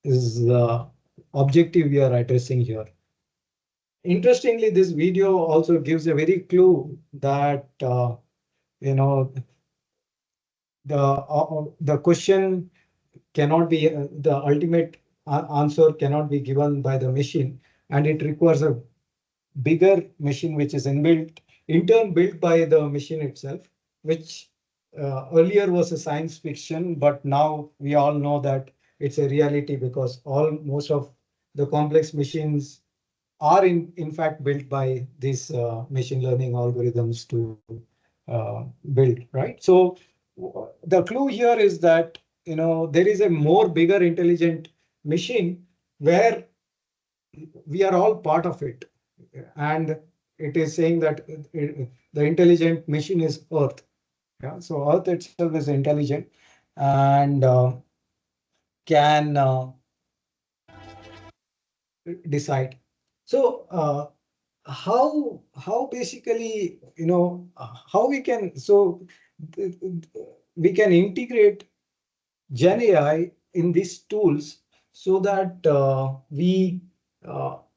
is the objective we are addressing here? Interestingly, this video also gives a very clue that you know the question cannot be the ultimate answer cannot be given by the machine, and it requires a bigger machine which is inbuilt, in turn built by the machine itself, which earlier was a science fiction, but now we all know that it's a reality because most of the complex machines are in fact built by these machine learning algorithms to build, right? So the clue here is that there is a more bigger intelligent machine where we are all part of it, and it is saying that the intelligent machine is Earth. Yeah, so Earth itself is intelligent and can decide. So how basically how we can we can integrate Gen AI in these tools so that we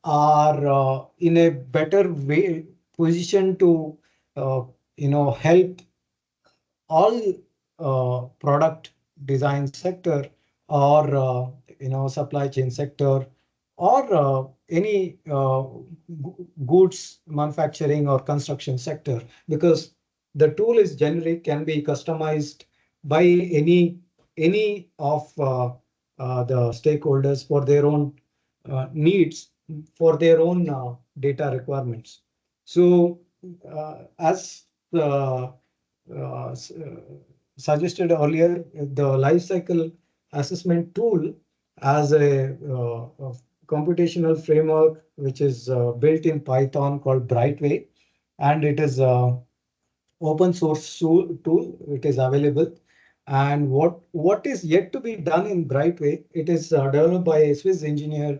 are in a better way position to help all product design sector or supply chain sector or any goods manufacturing or construction sector, because the tool is generic, can be customized by any of the stakeholders for their own needs, for their own data requirements. So as suggested earlier, the life cycle assessment tool as a computational framework which is built in Python called Brightway, and it is open source tool. It is available. And what is yet to be done in Brightway, it is developed by a Swiss engineer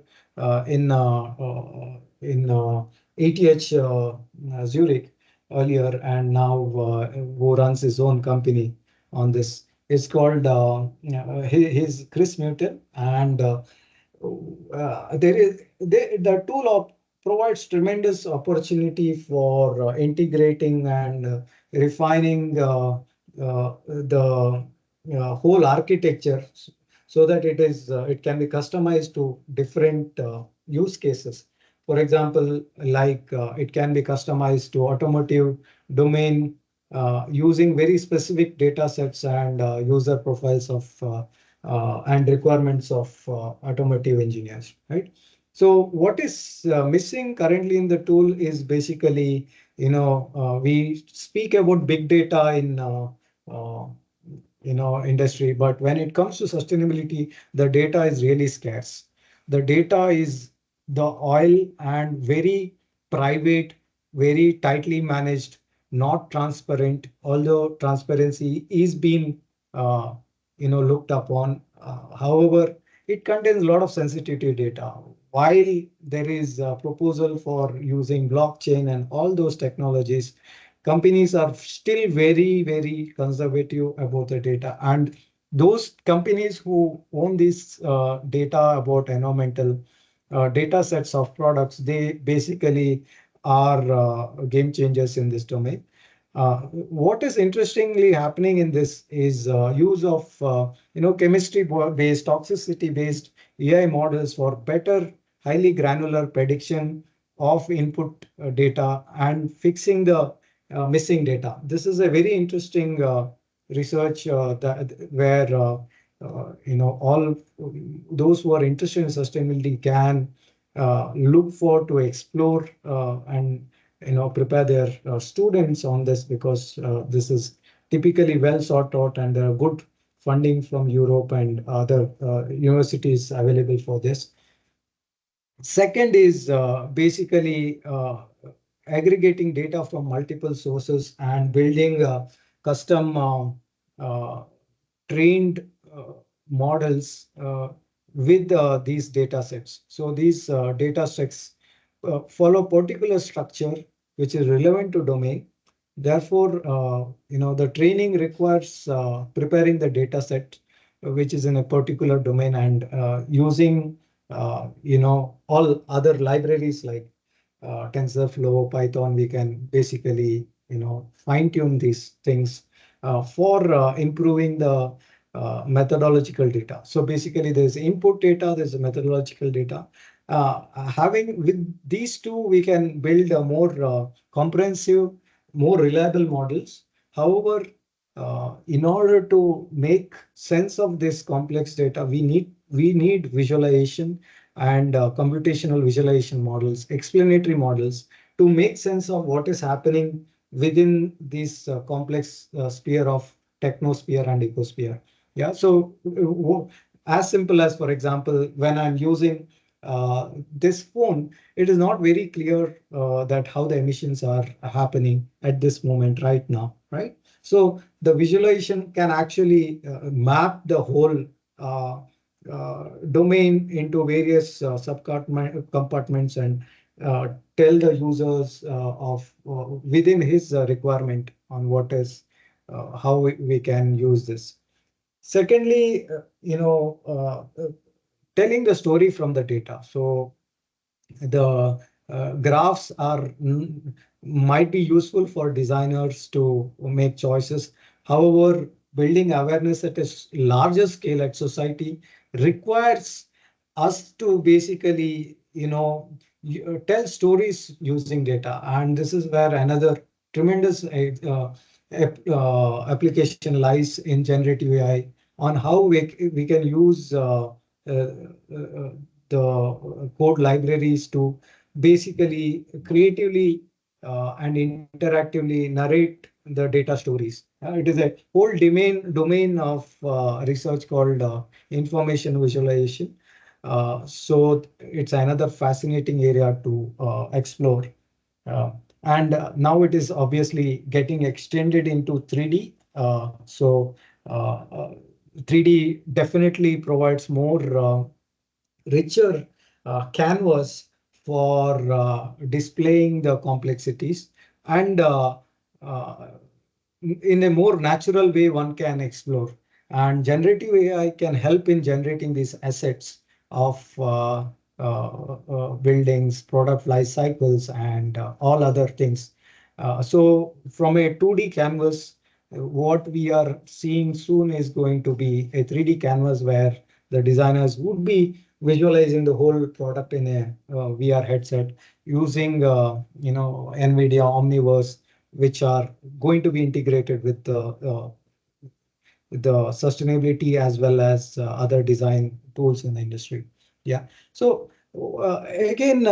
in ATH Zurich earlier, and now who runs his own company on this. It's called his Chris Newton, and the tool provides tremendous opportunity for integrating and refining the whole architecture so that it can be customized to different use cases. For example, like it can be customized to automotive domain using very specific data sets and user profiles of and requirements of automotive engineers, right? So what is missing currently in the tool is basically, we speak about big data in uh, industry, but when it comes to sustainability, the data is really scarce. The data is the oil and very private, very tightly managed, not transparent, although transparency is being looked upon. However, it contains a lot of sensitivity data. While there is a proposal for using blockchain and all those technologies, companies are still very, very conservative about the data. And those companies who own this data about environmental data sets of products, they basically are game changers in this domain. What is interestingly happening in this is use of chemistry-based, toxicity-based AI models for better, highly granular prediction of input data and fixing the missing data. This is a very interesting research where all those who are interested in sustainability can look for to explore and prepare their students on this, because this is typically well sought out and there are good funding from Europe and other universities available for this. Second is basically aggregating data from multiple sources and building custom trained models with these data sets. So these data sets follow particular structure which is relevant to domain. Therefore, the training requires preparing the data set which is in a particular domain and using all other libraries like TensorFlow, Python, we can basically, fine tune these things for improving the methodological data. So basically there's input data, there's a methodological data. Having with these two, we can build a more comprehensive, more reliable models. However, in order to make sense of this complex data, we need visualization and computational visualization models, explanatory models to make sense of what is happening within this complex sphere of technosphere and ecosphere. Yeah, so as simple as, for example, when I'm using this phone, it is not very clear that how the emissions are happening at this moment right now, right? So the visualization can actually map the whole domain into various subcompartments and tell the users of within his requirement on what is how we can use this. Secondly, telling the story from the data. So the graphs might be useful for designers to make choices. However, building awareness at a larger scale at society requires us to basically, tell stories using data. And this is where another tremendous application lies in generative AI on how we can use the code libraries to basically creatively and interactively narrate the data stories. It is a whole domain of research called information visualization. So it's another fascinating area to explore. And now it is obviously getting extended into 3D. So 3D definitely provides more richer canvas for displaying the complexities, and in a more natural way one can explore. And generative AI can help in generating these assets of buildings, product life cycles, and all other things. So from a 2D canvas, what we are seeing soon is going to be a 3D canvas where the designers would be visualizing the whole product in a VR headset using NVIDIA Omniverse, which are going to be integrated with the sustainability as well as other design tools in the industry. Yeah. So again,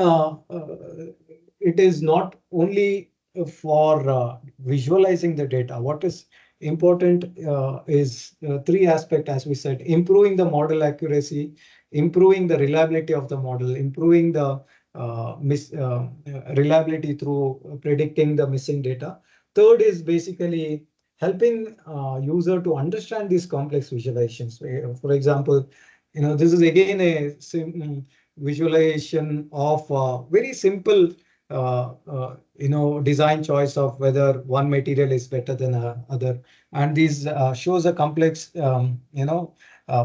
it is not only for visualizing the data. What is important is three aspects, as we said: improving the model accuracy, improving the reliability of the model, improving the reliability through predicting the missing data. Third is basically helping user to understand these complex visualizations. For example, this is again a visualization of very simple design choice of whether one material is better than other, and these shows a complex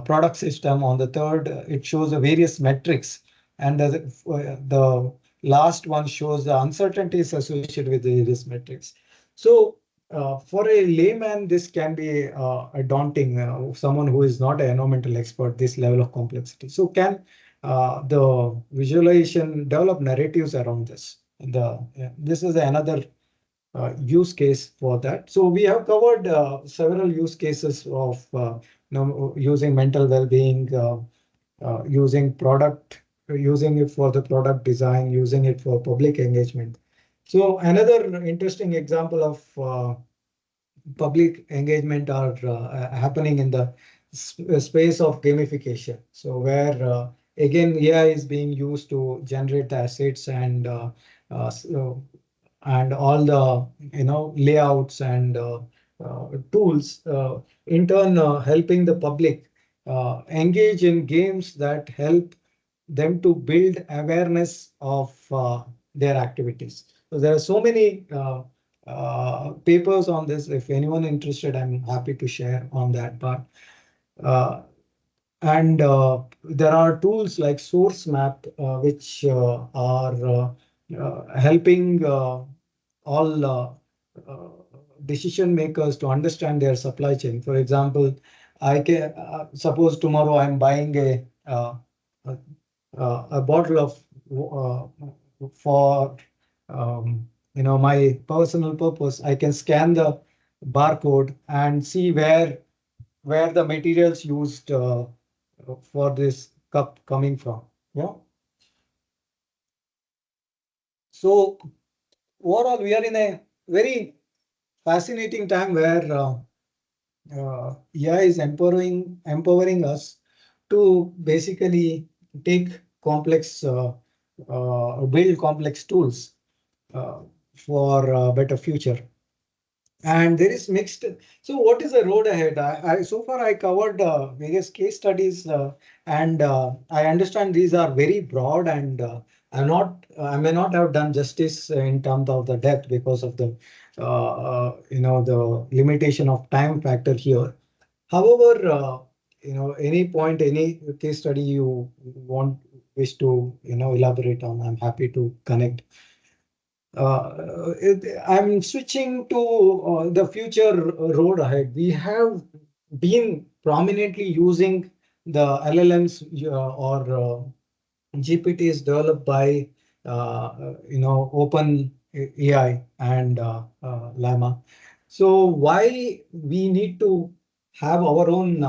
product system. On the third, it shows the various metrics, and the last one shows the uncertainties associated with the various metrics. So for a layman, this can be a daunting, someone who is not an environmental expert, this level of complexity. So can the visualization develop narratives around this? This is another use case for that. So we have covered several use cases of using mental well-being, using it for the product design, using it for public engagement. So another interesting example of public engagement are happening in the space of gamification. So where again AI is being used to generate the assets and all the layouts and tools, in turn helping the public engage in games that help them to build awareness of their activities. So there are so many papers on this. If anyone interested, I'm happy to share on that part. And there are tools like SourceMap, which are helping all decision makers to understand their supply chain. For example, I can suppose tomorrow I'm buying a bottle of for my personal purpose. I can scan the barcode and see where the materials used for this cup coming from. Yeah. So overall, we are in a very fascinating time where AI is empowering us to basically take complex, build complex tools for a better future. And there is mixed. So what is the road ahead? So far I covered various case studies, and I understand these are very broad, and I may not have done justice in terms of the depth because of the the limitation of time factor here. However, any point, any case study you wish to elaborate on, I'm happy to connect. I'm switching to the future road ahead. We have been prominently using the LLMs or GPTs developed by Open AI and Llama. So why we need to have our own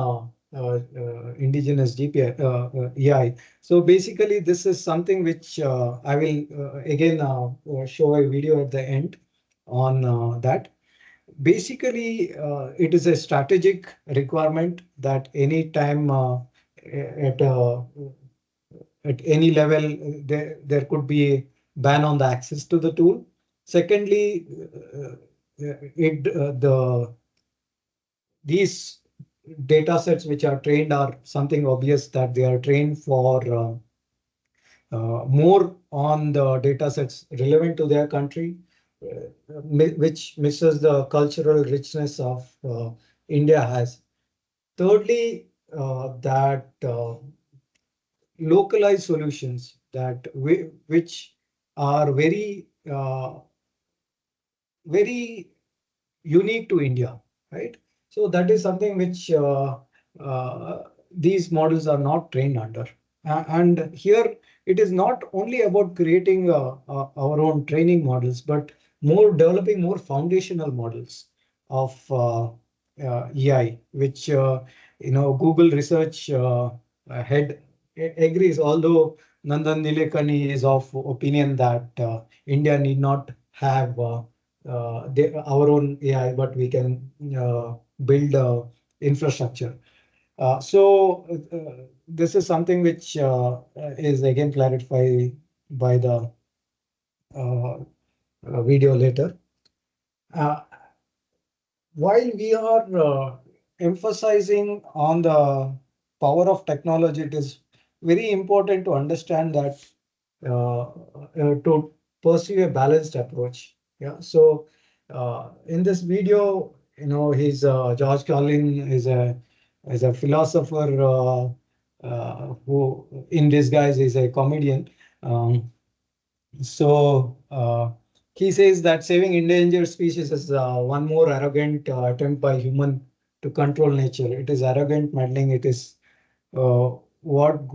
indigenous AI? So basically, this is something which I will again show a video at the end on that. Basically, it is a strategic requirement that any time at any level there could be a ban on the access to the tool. Secondly, these data sets which are trained are something obvious that they are trained for more on the data sets relevant to their country, which misses the cultural richness of India has. Thirdly, that localized solutions which are very very unique to India, right? So that is something which these models are not trained under. And here it is not only about creating our own training models, but developing more foundational models of AI, which Google research head agrees. Although Nandan Nilekani is of opinion that India need not have our own AI, but we can build infrastructure. So this is something which is again clarified by the video later. While we are emphasizing on the power of technology, it is very important to understand that to pursue a balanced approach. Yeah. So in this video, he's George Carlin is a philosopher who, in disguise, is a comedian. He says that saving endangered species is one more arrogant attempt by human to control nature. It is arrogant meddling. It is what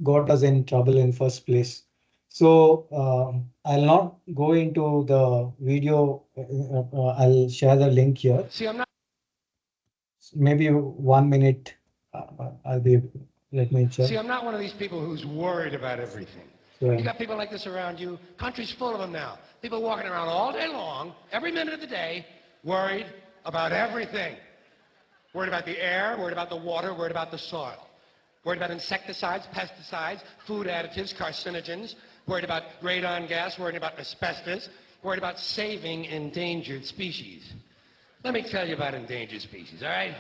got us in trouble in first place. So I'll not go into the video. I'll share the link here.
See, I'm not.
Maybe 1 minute. Let me check.
See, I'm not one of these people who's worried about everything.
Yeah.
You got people like this around you. Country's full of them now. People walking around all day long, every minute of the day, worried about everything. Worried about the air, worried about the water, worried about the soil. Worried about insecticides, pesticides, food additives, carcinogens. Worried about radon gas, worried about asbestos. Worried about saving endangered species. Let me tell you about endangered species, all right?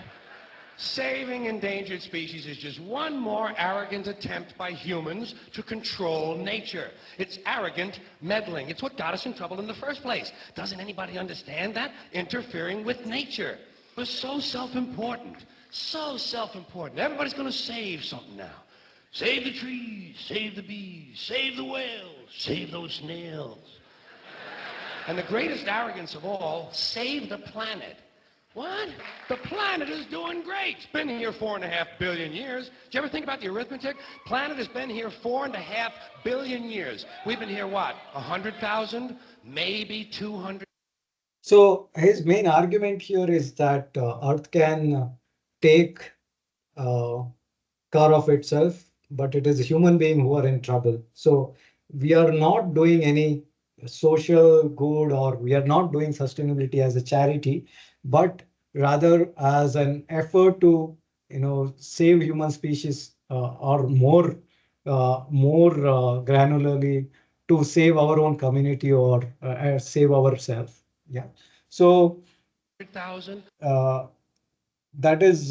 Saving endangered species is just one more arrogant attempt by humans to control nature. It's arrogant meddling. It's what got us in trouble in the first place. Doesn't anybody understand that? Interfering with nature. We're so self-important. So self-important. Everybody's going to save something now. Save the trees, save the bees, save the whales, save those snails. And the greatest arrogance of all, save the planet. What? The planet is doing great. It's been here 4.5 billion years. Did you ever think about the arithmetic? Planet has been here 4.5 billion years. We've been here, what, 100,000? Maybe 200.
So his main argument here is that Earth can take care of itself, but it is human beings who are in trouble. So we are not doing any social good, or we are not doing sustainability as a charity, but rather as an effort to, save human species, or more granularly to save our own community, or save ourselves. Yeah. So that is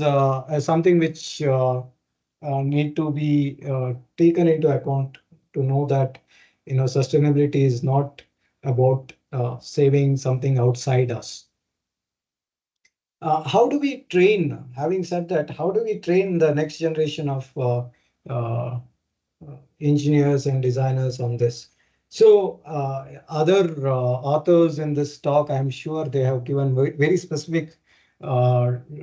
something which need to be taken into account, to know that sustainability is not about saving something outside us. How do we train? Having said that, how do we train the next generation of engineers and designers on this? So other authors in this talk, I'm sure they have given very specific modules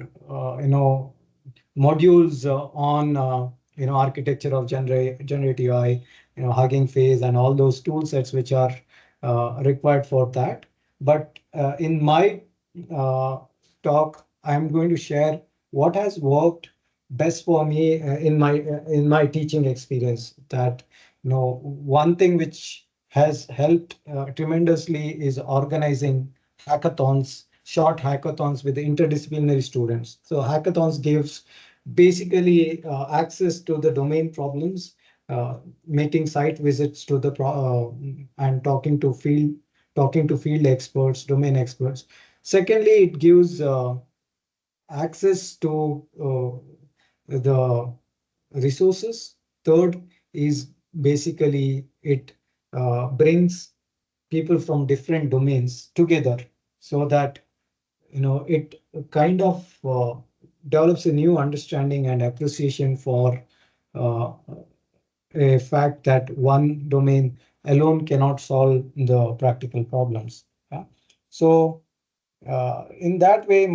on architecture of generative AI, Hugging Face, and all those tool sets which are required for that. But in my talk, I'm going to share what has worked best for me in my teaching experience. That one thing which has helped tremendously is organizing hackathons, short hackathons with interdisciplinary students. So hackathons gives basically access to the domain problems, making site visits to the and talking to field experts, domain experts. Secondly, it gives access to the resources. Third is basically it brings people from different domains together, so that it kind of develops a new understanding and appreciation for a fact that one domain alone cannot solve the practical problems. Yeah? So in that way,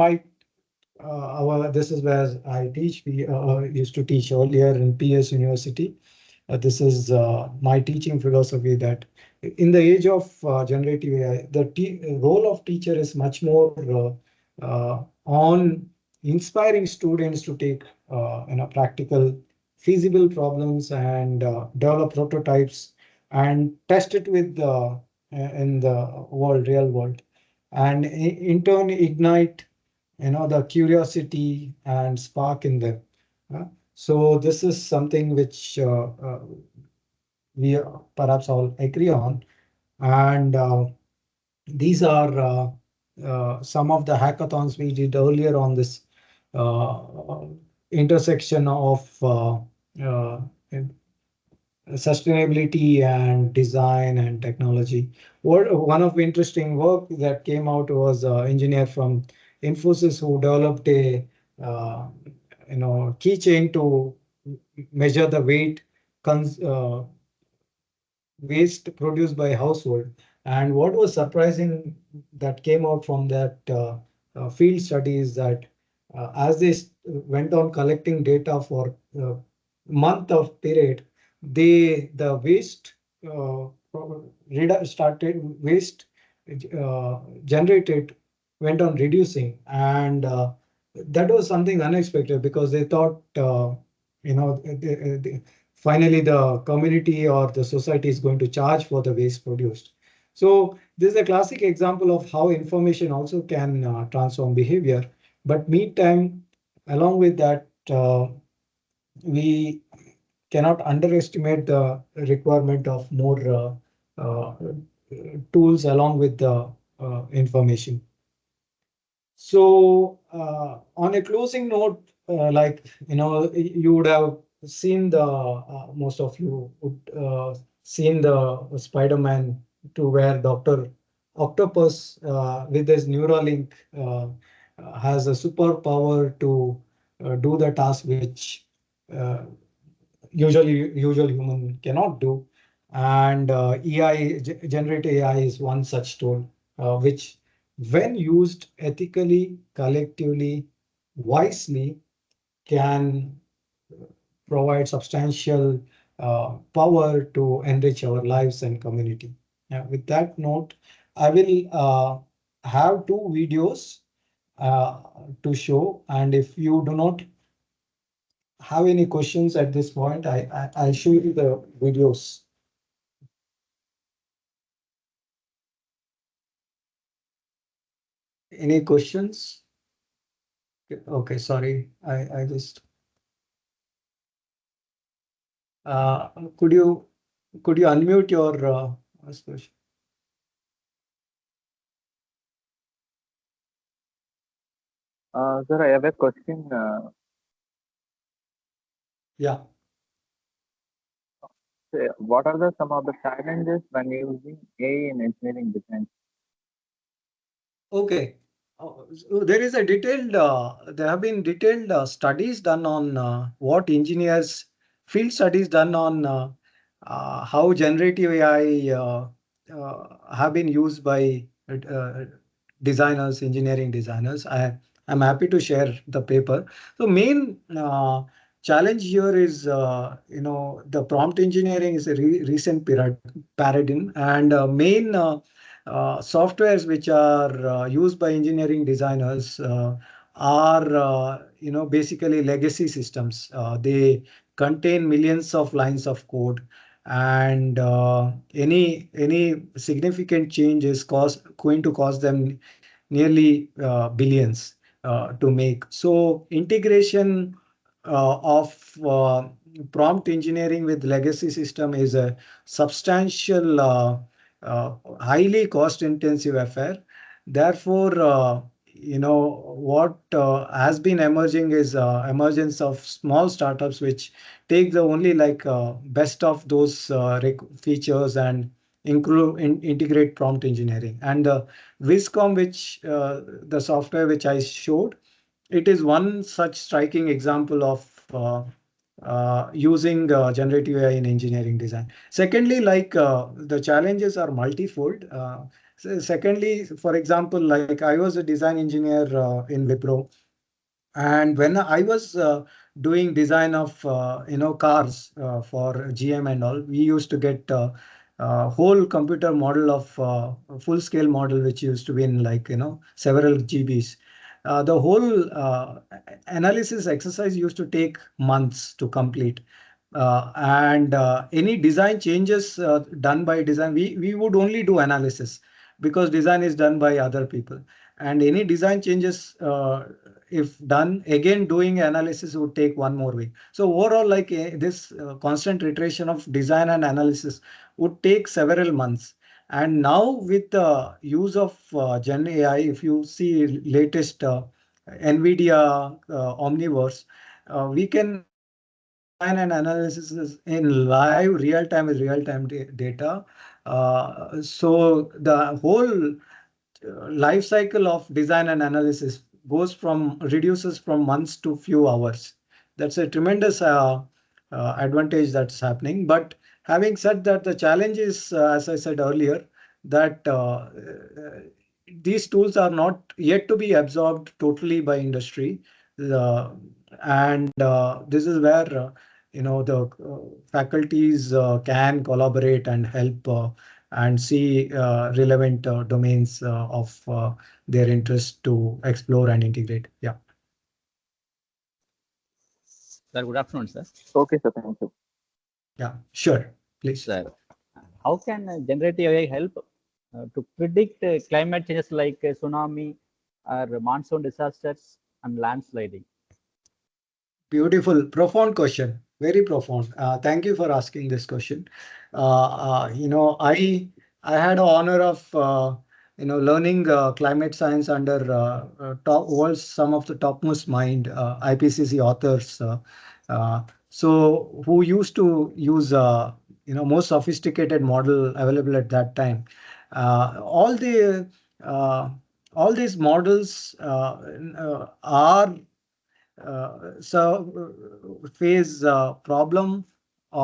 this is where I teach. We used to teach earlier in PS University. This is my teaching philosophy, that in the age of generative AI, the role of teacher is much more on inspiring students to take practical, feasible problems, and develop prototypes and test it with in the real world, and in turn ignite the curiosity and spark in them. So this is something which we perhaps all agree on, and these are some of the hackathons we did earlier on this intersection of sustainability and design and technology. One of interesting work that came out was an engineer from Infosys who developed a keychain to measure the waste produced by household. And what was surprising that came out from that field study is that as they went on collecting data for month of period, the waste generated went on reducing, and that was something unexpected, because they thought finally the community or the society is going to charge for the waste produced. So this is a classic example of how information also can transform behavior. But meantime, along with that, we cannot underestimate the requirement of more tools along with the information. So on a closing note, you would have seen most of you would seen the Spider-Man 2, where Dr. Octopus with his Neuralink has a superpower to do the task which usual human cannot do. And generative AI is one such tool, which, when used ethically, collectively, wisely, can provide substantial power to enrich our lives and community. With that note, I will have two videos uh, to show, and if you do not have any questions at this point, I'll show you the videos. Any questions? Okay, sorry, I just uh, could you unmute your ask question?
Sir, I have a question.
Yeah.
Say, what are some of the challenges when using AI in engineering design?
Okay. So there is a detailed, there have been detailed studies done on field studies done on how generative AI have been used by engineering designers. I'm happy to share the paper. So main challenge here is, the prompt engineering is a recent paradigm, and main softwares which are used by engineering designers are basically legacy systems. They contain millions of lines of code, and any significant change is going to cost them nearly billions to make. So integration of prompt engineering with legacy system is a substantial, highly cost intensive affair. Therefore, what has been emerging is emergence of small startups which take the only best of those features and integrate prompt engineering. And Viscom, which the software which I showed, it is one such striking example of using generative AI in engineering design. Secondly, the challenges are multifold. Secondly, for example, like I was a design engineer in Wipro, and when I was doing design of cars for GM and all, we used to get whole computer model of full scale model, which used to be in several GBs. The whole analysis exercise used to take months to complete. And any design changes done by design, we would only do analysis because design is done by other people. And any design changes, if done again, doing analysis would take one more week. So overall, this constant iteration of design and analysis would take several months. And now with the use of Gen AI, if you see latest NVIDIA Omniverse, we can do design and analysis in live real time with real time data. So the whole life cycle of design and analysis reduces from months to few hours. That's a tremendous advantage that's happening. But having said that, the challenge is, as I said earlier, that these tools are not yet to be absorbed totally by industry. Uh, and This is where the faculties can collaborate and help and see relevant domains of their interest to explore and integrate. Yeah.
Sir, good afternoon, sir.
Okay, sir. Thank you.
Yeah, sure. Please.
Sir, how can generative AI help to predict climate changes like tsunami or monsoon disasters and landsliding?
Beautiful, profound question. Very profound. Thank you for asking this question. I had an honor of learning climate science under some of the topmost mind IPCC authors. So who used to use most sophisticated model available at that time. All these models are face problem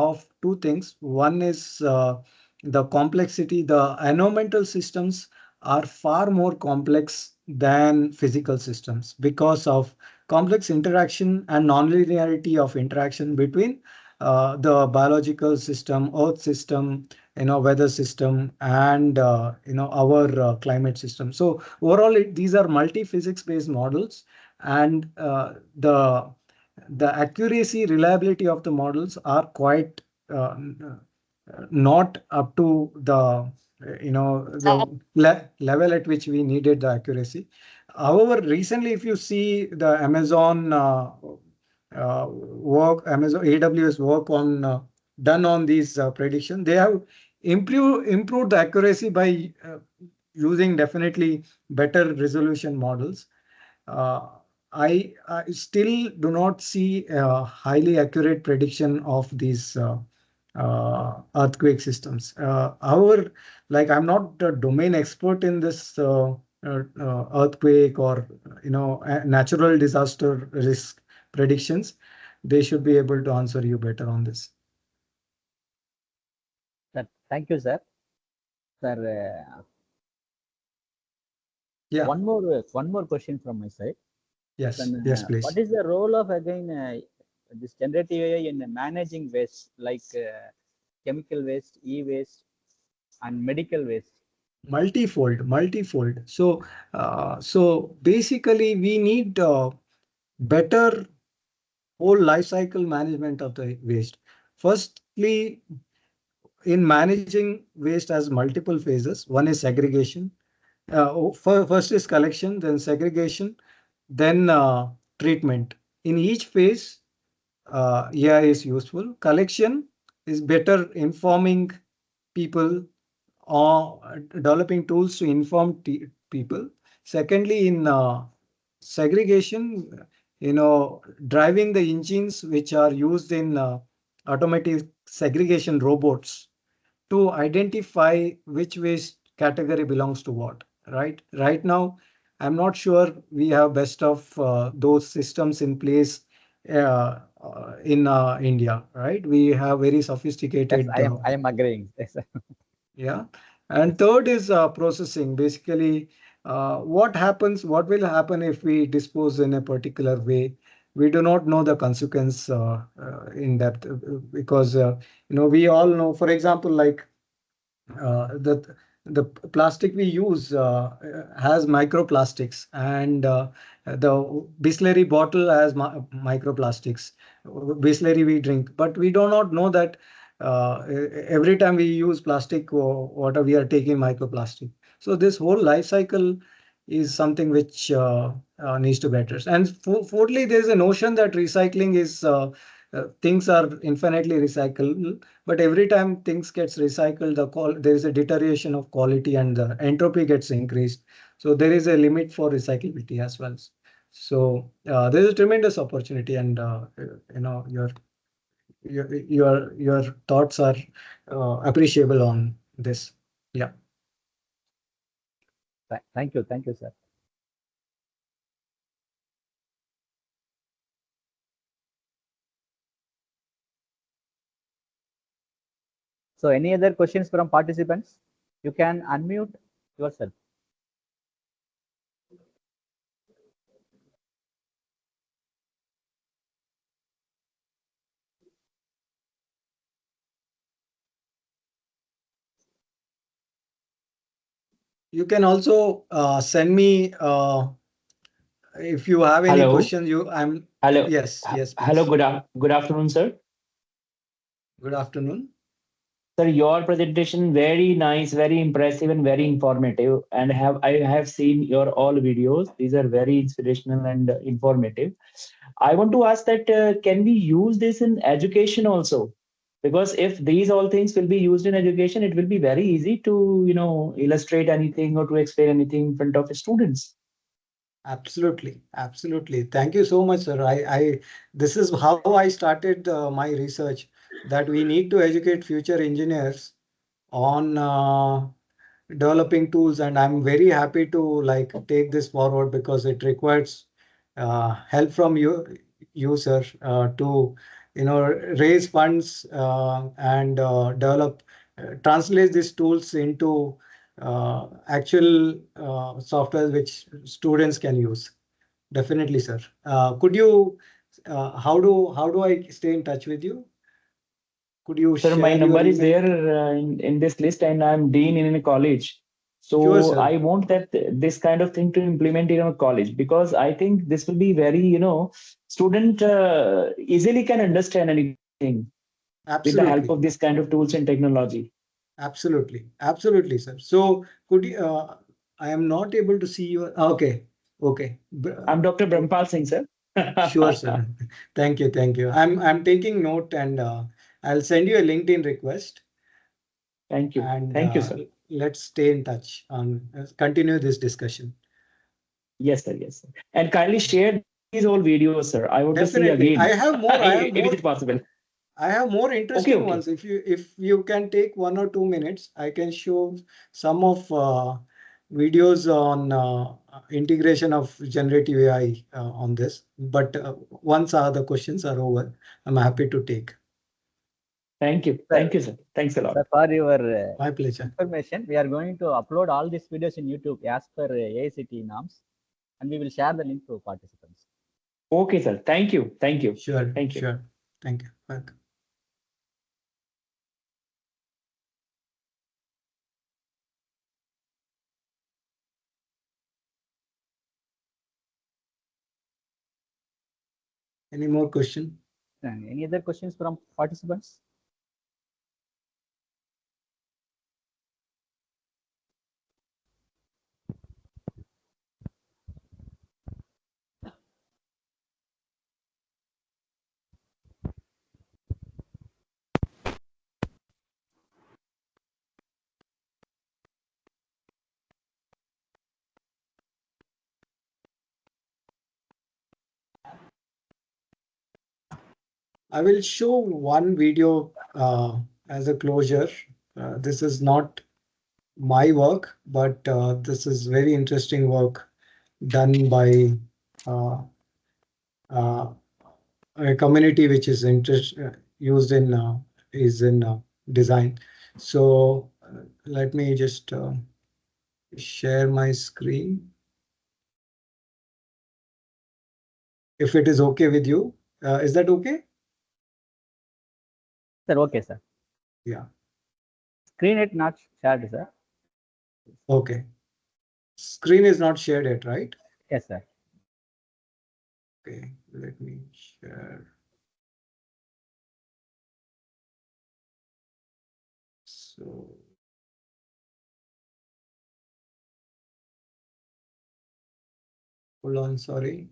of two things. One is the complexity. The environmental systems are far more complex than physical systems because of complex interaction and nonlinearity of interaction between the biological system, earth system, weather system, and our climate system. So overall, these are multi-physics based models, and the accuracy, reliability of the models are quite not up to the level at which we needed the accuracy. However, recently, if you see the Amazon work, Amazon AWS work on done on these prediction, they have improved the accuracy by using definitely better resolution models. I still do not see a highly accurate prediction of these earthquake systems. However, like I'm not a domain expert in this earthquake or natural disaster risk predictions. They should be able to answer you better on this.
Thank you, sir. Sir,
yeah.
One more question from my side.
Yes.
Then,
yes, please.
What is the role of again this generative AI in managing waste like chemical waste, e-waste, and medical waste?
Multifold. So basically, we need better whole life cycle management of the waste. Firstly, in managing waste as multiple phases, one is segregation. First is collection, then segregation, then treatment. In each phase, AI is useful. Collection is better informing people or developing tools to inform people. Secondly, in segregation, driving the engines which are used in automatic segregation robots to identify which waste category belongs to what. Right now, I'm not sure we have best of those systems in place in India. Right, we have very sophisticated.
Yes, I am agreeing. Yes.
Yeah. And third is processing. Basically, what will happen if we dispose in a particular way? We do not know the consequence in depth because, we all know, for example, like the plastic we use has microplastics, and the Bisleri bottle has microplastics. Bisleri we drink, but we do not know that every time we use plastic or water, we are taking microplastic. So this whole life cycle is something which needs to be addressed. And fourthly, there is a notion that recycling is things are infinitely recyclable, but every time things gets recycled, there is a deterioration of quality and the entropy gets increased. So there is a limit for recyclability as well. So there is a tremendous opportunity, and your thoughts are appreciable on this. Yeah.
Thank you, sir. So any other questions from participants? You can unmute yourself.
You can also send me if you have any questions.
Hello.
Yes, please.
Hello. Good afternoon, sir.
Good afternoon.
Sir, your presentation very nice, very impressive, and very informative. And I have seen your all videos. These are very inspirational and informative. I want to ask that can we use this in education also? Because if these all things will be used in education, it will be very easy to illustrate anything or to explain anything in front of students.
Absolutely. Thank you so much, sir. This is how I started my research, that we need to educate future engineers on developing tools, and I'm very happy to take this forward because it requires help from you sir, to raise funds and translate these tools into actual software which students can use. Definitely, sir. Could you, how do I stay in touch with you? Could you
Sir,
share
my number
your
is
email?
there in this list, and I'm dean in a college. So
Sure, sir.
I want that this kind of thing to implement in our college, because I think this will be very, student easily can understand anything with the help
Absolutely.
of this kind of tools and technology.
Absolutely. Absolutely, sir. So could you, I am not able to see your, okay. Okay.
I'm Dr. Brahmpal Singh, sir.
Sure, sir. Thank you. Thank you. I'm taking note, and I'll send you a LinkedIn request.
Thank you.
And
Thank you, sir.
let's stay in touch on continue this discussion.
Yes, sir. Yes, sir. And kindly share these all videos, sir. I want to see
Definitely.
again.
I have more.
If it is possible.
I have more interesting
Okay.
ones. If you can take 1 or 2 minutes, I can show some of videos on integration of generative AI on this. But once the questions are over, I'm happy to take.
Thank you. Thank you, sir. Thanks a lot.
Sir, for your
my pleasure
information, we are going to upload all these videos in YouTube as per AICTE norms, and we will share the link to participants.
Okay, sir. Thank you. Thank you.
Sure.
Thank you.
Sure. Thank you. Welcome. Any more question?
Any other questions from participants?
I will show one video as a closure. This is not my work, but this is very interesting work done by a community which is used in design. So let me just share my screen. If it is okay with you, is that okay?
Sir, okay, sir.
Yeah.
Screen it not shared, sir.
Okay. Screen is not shared yet, right?
Yes, sir.
Okay, let me share. So hold on, sorry.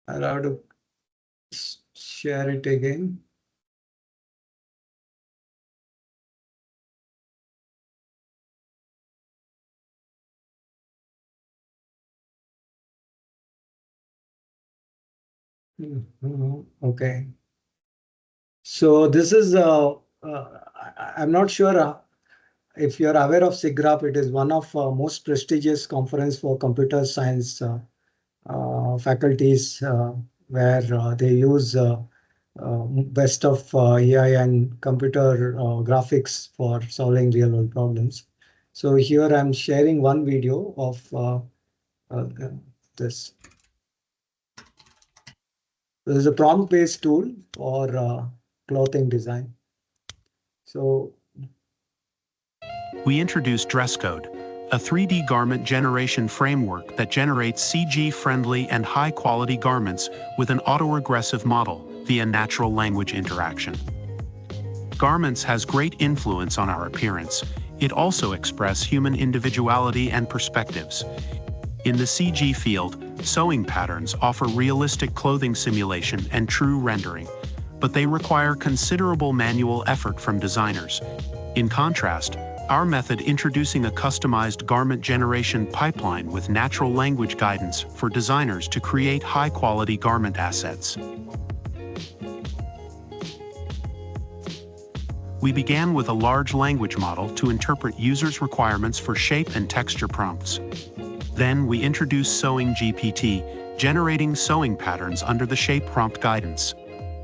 I'll have to share it again. Okay. So this is I'm not sure if you're aware of SIGGRAPH. It is one of most prestigious conference for computer science faculties where they use best of AI and computer graphics for solving real world problems. So here I'm sharing one video of this. This is a prompt-based tool for clothing design. So
we introduced Dress Code, a 3D garment generation framework that generates CG-friendly and high-quality garments with an autoregressive model via natural language interaction. Garments has great influence on our appearance. It also expresses human individuality and perspectives. In the CG field, sewing patterns offer realistic clothing simulation and true rendering, but they require considerable manual effort from designers. In contrast, our method introducing a customized garment generation pipeline with natural language guidance for designers to create high-quality garment assets. We began with a large language model to interpret users' requirements for shape and texture prompts. Then we introduced Sewing GPT generating sewing patterns under the shape prompt guidance.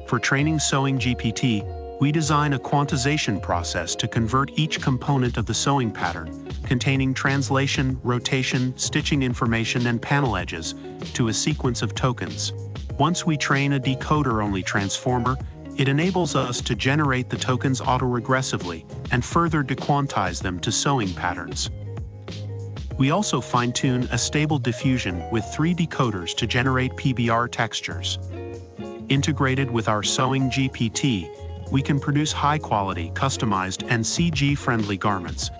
For training Sewing GPT, we design a quantization process to convert each component of the sewing pattern, containing translation, rotation, stitching information, and panel edges, to a sequence of tokens. Once we train a decoder-only transformer, it enables us to generate the tokens autoregressively and further dequantize them to sewing patterns. We also fine-tune a stable diffusion with 3 decoders to generate PBR textures. Integrated with our Sewing GPT, we can produce high-quality, customized, and CG-friendly garments.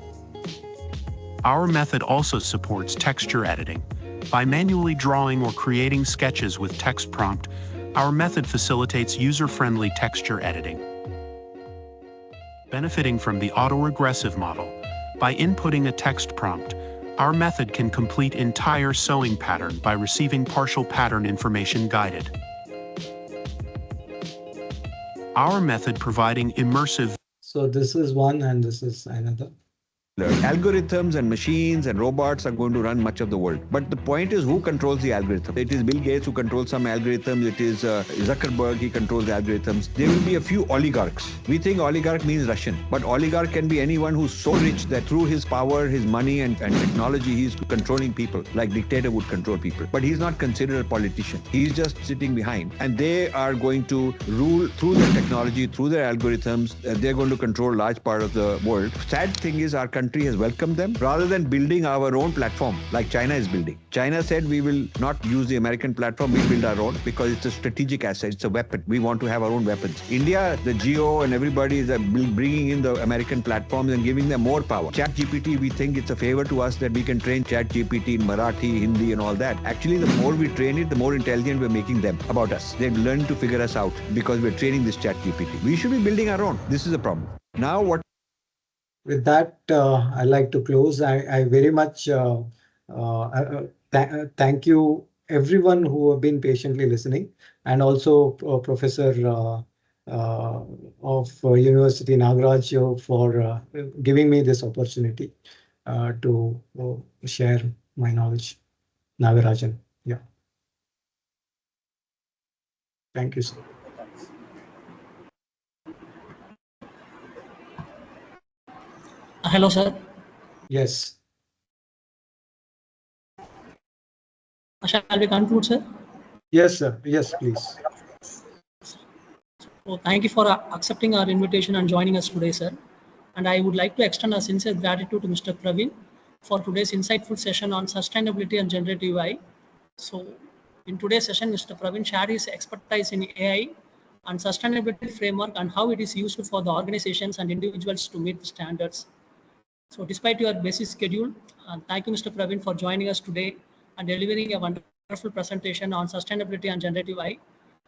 Our method also supports texture editing. By manually drawing or creating sketches with text prompt, our method facilitates user-friendly texture editing. Benefiting from the autoregressive model, by inputting a text prompt, our method can complete entire sewing pattern by receiving partial pattern information guided. Our method providing immersive.
So this is one and this is another.
Algorithms and machines and robots are going to run much of the world. But the point is, who controls the algorithm? It is Bill Gates who controls some algorithms. It is Zuckerberg, he controls the algorithms. There will be a few oligarchs. We think oligarch means Russian. But oligarch can be anyone who's so rich that through his power, his money and technology, he's controlling people, like dictator would control people. But he's not considered a politician. He's just sitting behind. And they are going to rule through their technology, through their algorithms. They're going to control a large part of the world. Sad thing is, our country has welcomed them rather than building our own platform like China is building. China said we will not use the American platform, we build our own because it's a strategic asset, it's a weapon. We want to have our own weapons. India, the Geo and everybody is bringing in the American platforms and giving them more power. ChatGPT, we think it's a favor to us that we can train ChatGPT in Marathi, Hindi and all that. Actually, the more we train it, the more intelligent we're making them about us. They've learned to figure us out because we're training this ChatGPT. We should be building our own. This is a problem. Now what?
With that, I'd like to close. I very much thank you everyone who have been patiently listening, and also Professor of University Nagaraj for giving me this opportunity to share my knowledge. Nagarajan, yeah. Thank you, sir.
Hello, sir.
Yes.
Shall we conclude, sir?
Yes, sir. Yes, please.
So thank you for accepting our invitation and joining us today, sir. And I would like to extend a sincere gratitude to Mr. Praveen for today's insightful session on sustainability and generative AI. So in today's session, Mr. Praveen shared his expertise in AI and sustainability framework and how it is useful for the organizations and individuals to meet the standards. So despite your busy schedule, thank you, Mr. Praveen, for joining us today and delivering a wonderful presentation on sustainability and generative AI.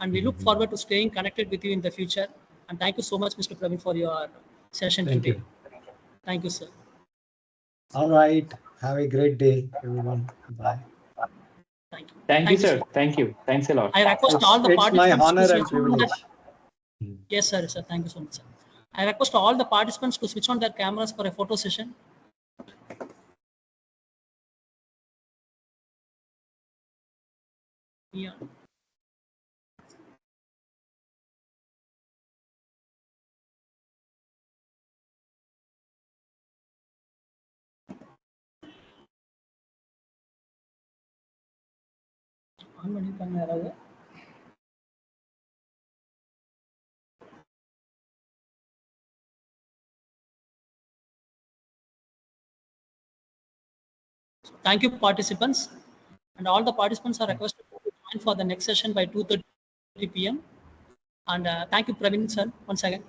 And we look forward to staying connected with you in the future. And thank you so much, Mr. Praveen, for your session today. Thank you, sir.
All right. Have a great day, everyone. Bye.
Thank you.
Thank you, sir. Thank you. Thanks a lot.
I request all the
participants. It's my honor and privilege.
Yes, sir. Sir. Thank you so much, sir. I request all the participants to switch on their cameras for a photo session. Yeah. Thank you, participants. And all the participants are requested to join for the next session by 2:30 p.m. And thank you, Praveen, sir, once again.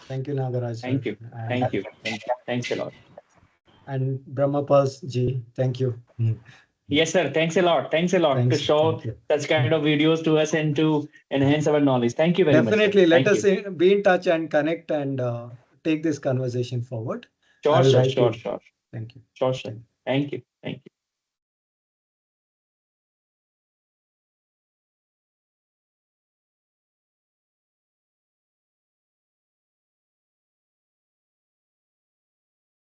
Thank you, Nagaraj.
Thank you. Thank you. Thanks a lot.
And Brahmapals ji, thank you.
Yes, sir. Thanks a lot. Thanks a lot to show such kind of videos to us and to enhance our knowledge. Thank you very much.
Definitely. Let us be in touch and connect and take this conversation forward.
Sure.
Thank you.
Sure. Thank you. Thank you.